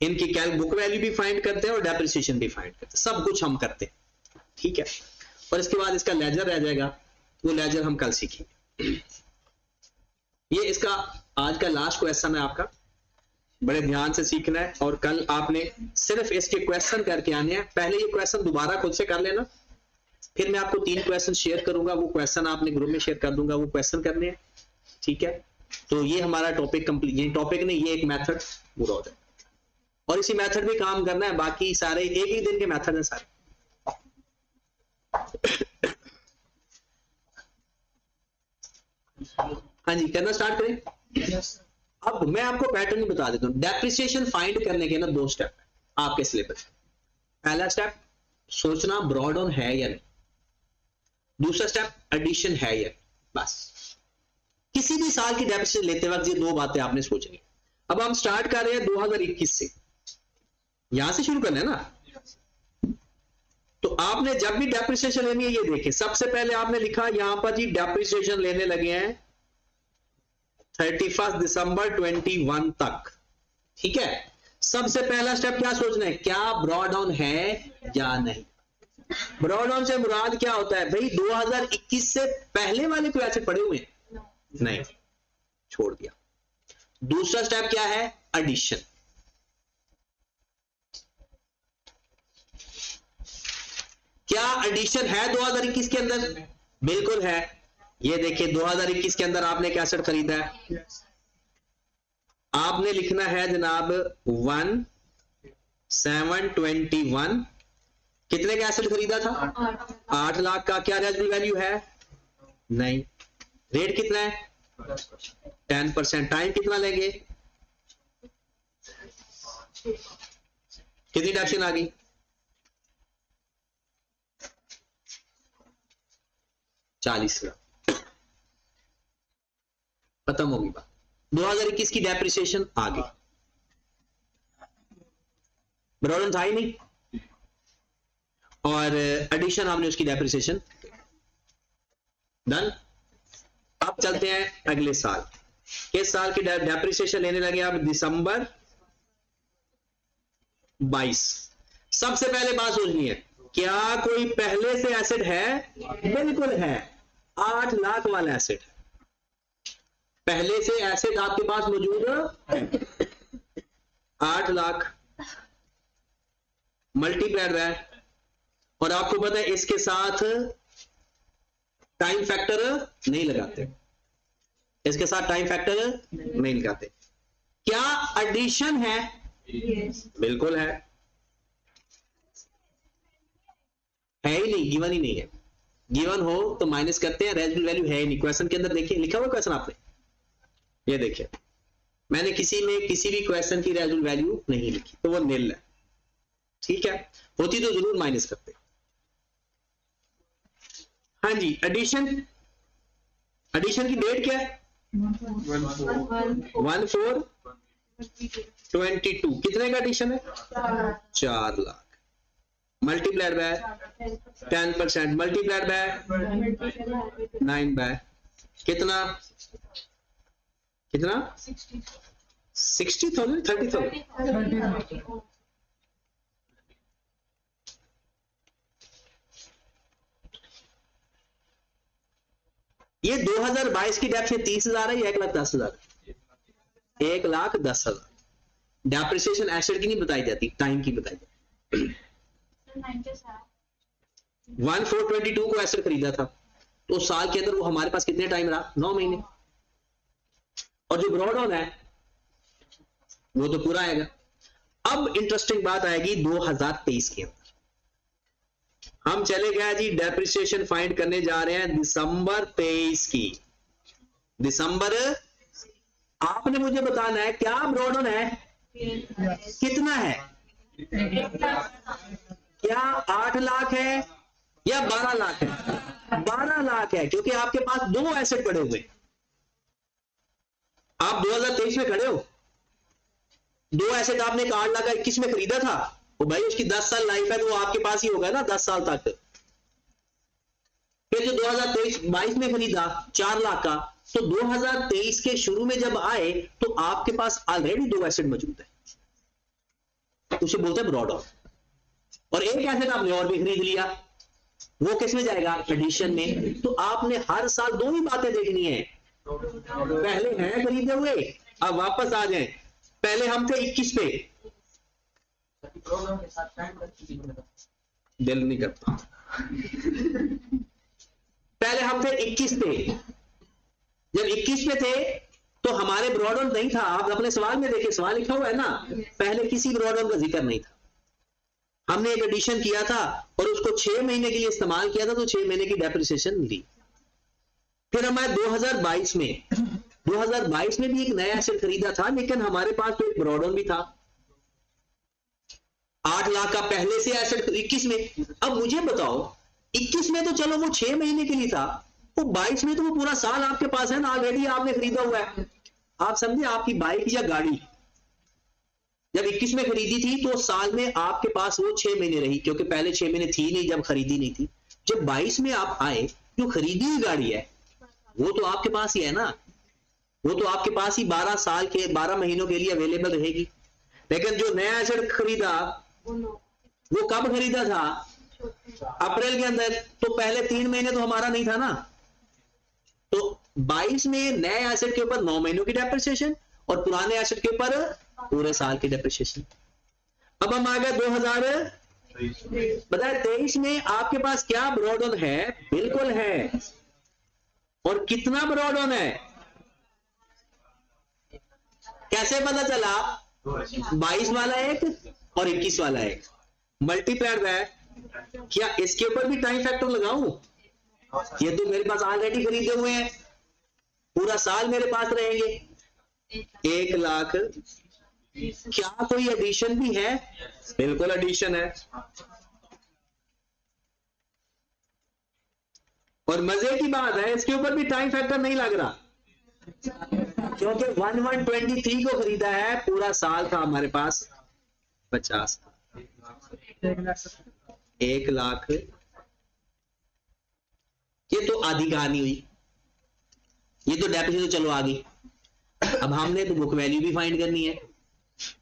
S1: इनकी कैल बुक वैल्यू भी फाइंड करते हैं और डेप्रिसिएशन भी फाइंड करते हैं, सब कुछ हम करते हैं, ठीक है। और इसके बाद इसका लेजर रह जाएगा, वो लेजर हम कल सीखेंगे। ये इसका आज का लास्ट क्वेश्चन है आपका, बड़े ध्यान से सीखना है और कल आपने सिर्फ इसके क्वेश्चन करके आने हैं। पहले ये क्वेश्चन दोबारा खुद से कर लेना, फिर मैं आपको 3 क्वेश्चन शेयर करूंगा, वो क्वेश्चन आपने ग्रुप में शेयर कर दूंगा, वो क्वेश्चन करने हैं, ठीक है। तो ये हमारा टॉपिक कंप्लीट, ये टॉपिक नहीं, ये एक मेथड पूरा हो जाए और इसी मेथड में काम करना है, बाकी सारे एक ही दिन के मेथड है सारे। हाँ जी, करना स्टार्ट करें। अब मैं आपको पैटर्न बता देता हूं। डेप्रिसिएशन फाइंड करने के ना 2 स्टेप आपके सिलेबस। पहला स्टेप सोचना ब्रॉड ऑन है या नहीं, दूसरा स्टेप एडिशन है या नहीं, बस। किसी भी साल की डेप्रिसिएशन लेते वक्त ये 2 बातें आपने सोचनी। अब हम स्टार्ट कर रहे हैं 2021 से, यहां से शुरू करना है ना। तो आपने जब भी डेप्रिसिएशन लेनी है, ये देखें, सबसे पहले आपने लिखा यहां पर जी डेप्रिसिएशन लेने लगे हैं 31 दिसंबर 21 तक, ठीक है। सबसे पहला स्टेप क्या सोचना है, क्या ब्रॉड डाउन है या नहीं। ब्रॉड डाउन से मुराद क्या होता है भाई, 2021 से पहले वाले कोई ऐसे पड़े हुए हैं? नहीं, छोड़ दिया। दूसरा स्टेप क्या है, एडिशन। क्या एडिशन है 2021 के अंदर? बिल्कुल है। ये देखिए 2021 के अंदर आपने एक एसेट खरीदा है, आपने लिखना है जनाब 1721। कितने का एसेट खरीदा था? 8 लाख का। क्या रेजिडुअल वैल्यू है? नहीं। रेट कितना है? 10%। टाइम कितना लेंगे? कितनी डेप्रिसिएशन आ गई? 40 लाख। खत्म होगी बात। 2021 की डेप्रिसिएशन आ गई, ब्रॉड था ही नहीं, और एडिशन हमने उसकी डेप्रिसिएशन डन। अब चलते हैं अगले साल। किस साल की डेप्रिसिएशन लेने लगे आप? दिसंबर 22। सबसे पहले बात सोचनी है, क्या कोई पहले से एसेट है? बिल्कुल है। 8 लाख वाला एसेट है, पहले से एसेट आपके पास मौजूद है। 8 लाख मल्टीप्लाइड है, और आपको पता है इसके साथ टाइम फैक्टर नहीं लगाते, इसके साथ टाइम फैक्टर नहीं लगाते। क्या एडिशन है? बिल्कुल है ही नहीं, गिवन ही नहीं है। गिवन हो तो माइनस करते हैं, रेजिडुअल वैल्यू है ही नहीं। क्वेश्चन के अंदर देखिए, लिखा हुआ क्वेश्चन आपने, ये देखिए, मैंने किसी में किसी भी क्वेश्चन की रेजिडुअल वैल्यू नहीं लिखी, तो वो निल है, ठीक है। होती तो जरूर माइनस करते। हाँ जी, एडिशन, एडिशन की डेट क्या है? 14/22। कितने का एडिशन है? 4 lakh multiplied by 10%, multiplied by 9 by कितना? कितना? 60,000, 30,000। ये 2022 की डेप्थ 30,000 है या 1,10,000? 1,10,000। डेप्रिसिएशन एसेट की नहीं बताई जाती, टाइम की बताई जाती। 1422 को एसेट खरीदा था, तो साल के अंदर वो हमारे पास कितने टाइम रहा? 9 महीने। और जो ब्रॉड ऑन है वो तो पूरा आएगा। अब इंटरेस्टिंग बात आएगी 2023 के अंदर। हम चले गए जी, डेप्रिसिएशन फाइंड करने जा रहे हैं दिसंबर 23 की। दिसंबर, आपने मुझे बताना है क्या ब्रॉड ऑन है, कितना है, क्या 8 लाख है या 12 लाख है? 12 लाख है, क्योंकि आपके पास 2 एसेट पड़े हुए। आप 2023 में खड़े हो, 2 एसेट आपने 8 लाख का 21 में खरीदा था, तो भाई उसकी 10 साल लाइफ है, तो वो आपके पास ही होगा ना 10 साल तक। फिर जो 2023-22 में खरीदा 4 लाख का, तो 2023 के शुरू में जब आए तो आपके पास ऑलरेडी 2 एसेट मौजूद है, उसे बोलते हैं ब्रॉड ऑन। और एक एसेट आपने और भी खरीद लिया, वो किस में जाएगा? एडिशन में। तो आपने हर साल 2 ही बातें देखनी है, पहले हैं खरीदे हुए, अब वापस आ जाएं। पहले हम थे 21 पे, दिल नहीं करता। पहले हम थे 21 पे, जब 21 पे थे तो हमारे ब्रॉड ऑन नहीं था। आप अपने सवाल में देखिए, सवाल लिखा हुआ है ना, पहले किसी ब्रॉड ऑन का जिक्र नहीं था। हमने एक एडिशन किया था और उसको 6 महीने के लिए इस्तेमाल किया था, तो 6 महीने की डेप्रिसिएशन मिली। फिर हमारे 2022 में, 2022 में भी एक नया एसेट खरीदा था, लेकिन हमारे पास तो एक ब्रॉड ऑन भी था 8 लाख का पहले से एसेट 21 में। अब मुझे बताओ, 21 में तो चलो वो 6 महीने के लिए था, वो 22 में तो वो पूरा साल आपके पास है ना, ऑलरेडी आपने खरीदा हुआ है। आप समझे, आपकी बाइक या गाड़ी जब 21 में खरीदी थी तो साल में आपके पास वो 6 महीने रही, क्योंकि पहले 6 महीने थी नहीं जब खरीदी नहीं थी। जब 22 में आप आए, जो खरीदी हुई गाड़ी है वो तो आपके पास ही है ना, वो तो आपके पास ही 12 साल के 12 महीनों के लिए अवेलेबल रहेगी। लेकिन जो नया एसेट खरीदा वो कब खरीदा था? अप्रैल के अंदर, तो पहले 3 महीने तो हमारा नहीं था ना। तो 22 में नए एसेट के ऊपर 9 महीनों की डेप्रिसिएशन और पुराने एसेट के ऊपर पूरे साल की डेप्रिसिएशन। अब हम आ गए 2023 बताए 23 में आपके पास क्या ब्रॉड ऑन है? बिल्कुल है। और कितना ब्रॉड ऑन है कैसे पता चला? 22 वाला एक और 21 वाला एक मल्टीप्लाइड है। क्या इसके ऊपर भी टाइम फैक्टर लगाऊं? ये तो मेरे पास ऑलरेडी खरीदे हुए हैं, पूरा साल मेरे पास रहेंगे। 1 लाख। क्या कोई एडिशन भी है? बिल्कुल एडिशन है। और मजे की बात है, इसके ऊपर भी टाइम फैक्टर नहीं लग रहा, क्योंकि 1123 को खरीदा है, पूरा साल था हमारे पास 50। 1 लाख। ये तो आधी कहानी हुई, ये तो डेप्रिसिएशन तो चलो आ गई। अब हमने तो बुक वैल्यू भी फाइंड करनी है।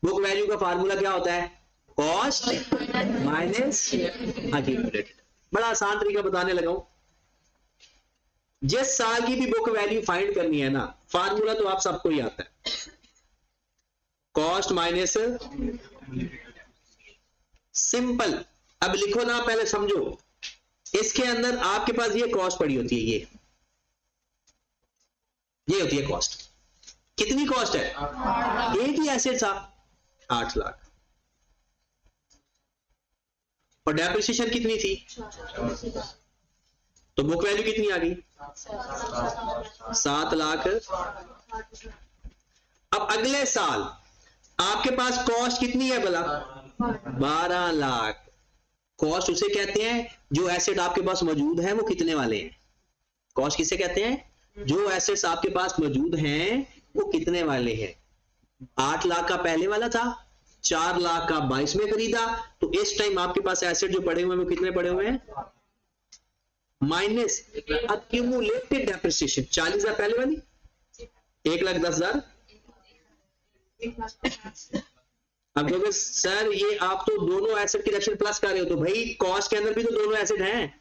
S1: बुक वैल्यू का फार्मूला क्या होता है? Cost minus accumulated. बड़ा आसान तरीका बताने लगा हूं। जिस साल की भी बुक वैल्यू फाइंड करनी है ना, फार्मूला तो आप सबको ही आता है, कॉस्ट माइनस। सिंपल। अब लिखो ना, पहले समझो। इसके अंदर आपके पास ये कॉस्ट पड़ी होती है, ये होती है कॉस्ट। कितनी कॉस्ट है? एक ही एसेट था 8 लाख। और डेप्रिसिएशन कितनी थी? तो बुक वैल्यू कितनी आ गई? 7 लाख। अब अगले साल आपके पास कॉस्ट कितनी है भला? 12 लाख। कॉस्ट उसे कहते हैं जो एसेट आपके पास मौजूद है वो कितने वाले हैं। कॉस्ट किसे कहते हैं? जो एसेट्स आपके पास मौजूद हैं वो कितने वाले हैं। 8 लाख का पहले वाला था, 4 लाख का 22 में खरीदा, तो इस टाइम आपके पास एसेट जो पड़े हुए हैं वो कितने पड़े हुए हैं? माइनस अक्यूमुलेटेड डेप्रिसिएशन 40,000 पहले वाली, 1,10,000। अब क्योंकि सर ये आप तो दोनों एसेट की रिडक्शन प्लस कर रहे हो, तो भाई कॉस्ट के अंदर भी तो दोनों एसेट हैं।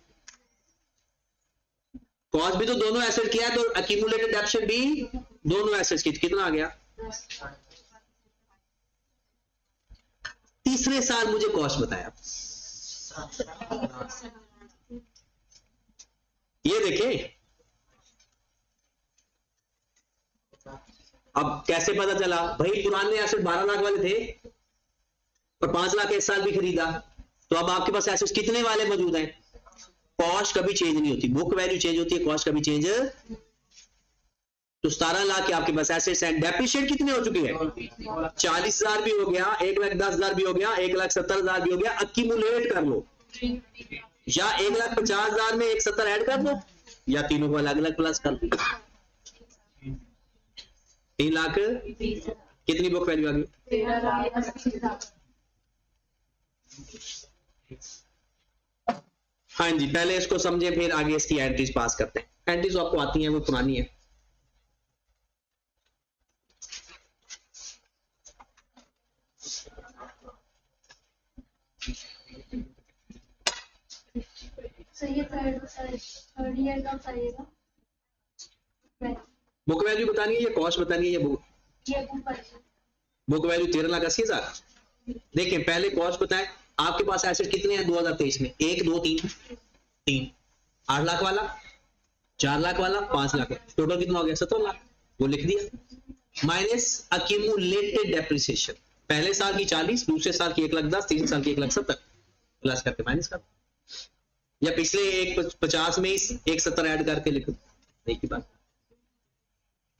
S1: कॉस्ट भी तो दोनों एसेट किया है, तो अक्यूमुलेटेड डेप्शन भी दोनों एसेट्स की। कितना आ गया? तीसरे साल मुझे कॉस्ट बताया। ये देखें, अब कैसे पता चला भाई? पुराने एसेट 12 लाख वाले थे और 5 लाख इस साल भी खरीदा, तो अब आपके पास एसेट कितने वाले मौजूद हैं? कॉस्ट कभी चेंज नहीं होती, बुक वैल्यू चेंज होती है, कॉस्ट कभी चेंज। तो 17 लाख के आपके पास एसेट्स हैं। डेप्रिशिएट कितने हो चुके हैं? 40,000 भी हो गया, 1,10,000 भी हो गया, 1,70,000 भी हो गया। अक्यूमुलेट कर लो, या 1,50,000 में 1,70 ऐड कर दो, या तीनों को अलग अलग प्लस कर दो। 3 लाख कितनी बुक वैल्यू आ गई? हाँ जी, पहले इसको समझे फिर आगे इसकी एंट्रीज पास करते हैं। एंट्रीज आपको आती हैं, वो पुरानी है। बुक वैल्यू बतानी है या कॉस्ट बतानी है? या बुक वैल्यू 13,80,000। देखें, पहले कॉस्ट बताएं। आपके पास एसेट कितने हैं 2023 में? 1 2 3 8 लाख वाला, 4 लाख वाला, 5 लाख। टोटल कितना हो गया? 17 लाख। वो लिख दिया। माइनस अक्यूमुलेटेड डेप्रिसिएशन, पहले साल की 40, दूसरे साल की 1,10,000, तीसरे साल की 1,70,000, प्लस करके माइनस कर, या पिछले 1,50 में 1,70 ऐड करके लिखो। नहीं की बात।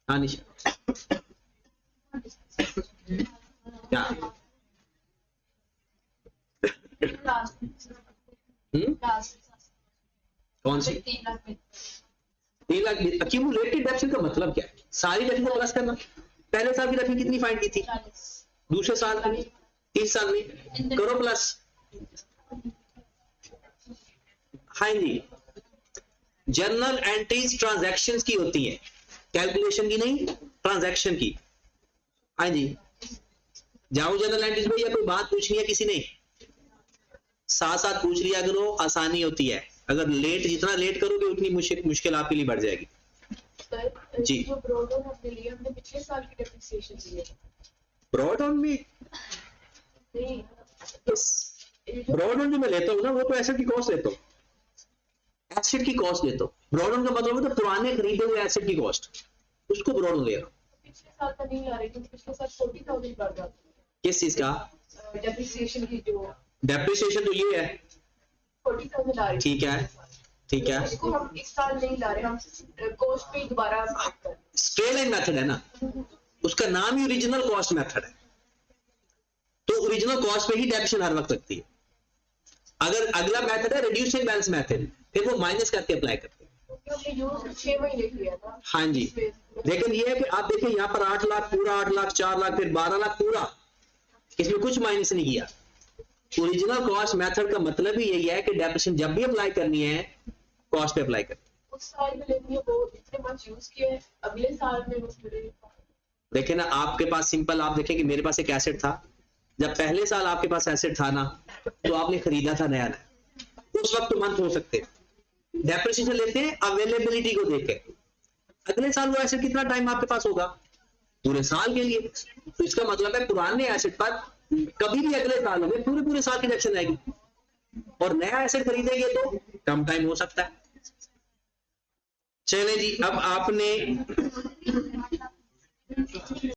S1: हाँ निशा, क्या? कौन सी? 3 लाख। अक्यूमुलेटेड डेप्शन का मतलब क्या है? सारी राशि को प्लस करना। पहले साल की राशि कितनी फाइंड की थी? दूसरे साल में, तीसरे साल में, करो प्लस। हाँ जी, जर्नल एंट्रीज ट्रांजैक्शंस की होती है, कैलकुलेशन की नहीं, ट्रांजैक्शन की। हाँ जी, जाओ जर्नल एंट्रीज में, या कोई बात पूछनी है किसी ने? साथ साथ पूछ लिया करो, आसानी होती है। अगर लेट, जितना लेट करोगे उतनी मुश्किल आपके लिए बढ़ जाएगी। जी,
S2: जो ब्रॉड ऑन हमने लिया, हमने पिछले साल की डेप्रिसिएशन ली है।
S1: ब्रॉड ऑन में,
S2: नहीं,
S1: ब्रॉड ऑन जो मैं लेता हूँ ना, वो तो एसेट की कॉस्ट लेता हूँ, एसेट की कॉस्ट लेता हूँ। ब्रॉड ऑन का मतलब है तो पुराने खरीदे हुए एसेट की कॉस्ट, उसको ब्रॉड ऑन ले रहा हूँ।
S2: पिछले साल का नहीं ला रही, क्योंकि पिछले साल 40,000 बढ़ जाती है
S1: किस चीज का?
S2: डेप्रिसिएशन की। जो
S1: डेप्रिसिएशन तो ये है,
S2: 40,000 आ रही,
S1: ठीक है, ठीक है।
S2: इसको हम इस साल नहीं ला रहे, हम कॉस्ट पे दोबारा
S1: स्केल एंड मेथड है ना, उसका नाम ही ओरिजिनल कॉस्ट मेथड है। तो ओरिजिनल कॉस्ट पे ही डेप्रिसिएशन हर वक्त लगती है। अगर अगला मेथड है रिड्यूसिंग बैलेंस मेथड, फिर वो माइनस करके अप्लाई करते हैं।
S2: हमने यूज 6 महीने किया था।
S1: हाँ जी, लेकिन ये है कि आप देखें यहाँ पर 8 लाख पूरा, 8 लाख, 4 लाख, फिर 12 लाख पूरा, इसमें कुछ माइनस नहीं किया। ओरिजिनल कॉस्ट मेथड का मतलब ही यही है कि डेप्रिसिएशन जब भी अप्लाई करनी है, कॉस्ट पे अप्लाई करनी है।
S2: उस साल में लेकिन वो इतने मच यूज किए, अगले साल में वो थोड़े।
S1: देखे ना, आपके पास सिंपल, आप देखें कि मेरे पास एक एसेट था, जब पहले साल आपके पास एसेट था ना, तो आपने खरीदा था नया नया, उस वक्त तो मंथ हो सकते हैं। डेप्रिसिएशन लेते हैं अवेलेबिलिटी को देख के, अगले साल वो एसेट कितना टाइम आपके पास होगा? पूरे साल के लिए। तो इसका मतलब है पुराने एसेट पर कभी भी अगले साल में पूरे साल की डेप्रिसिएशन आएगी, और नया एसेट खरीदेंगे तो कम टाइम हो सकता है। चले जी, अब आपने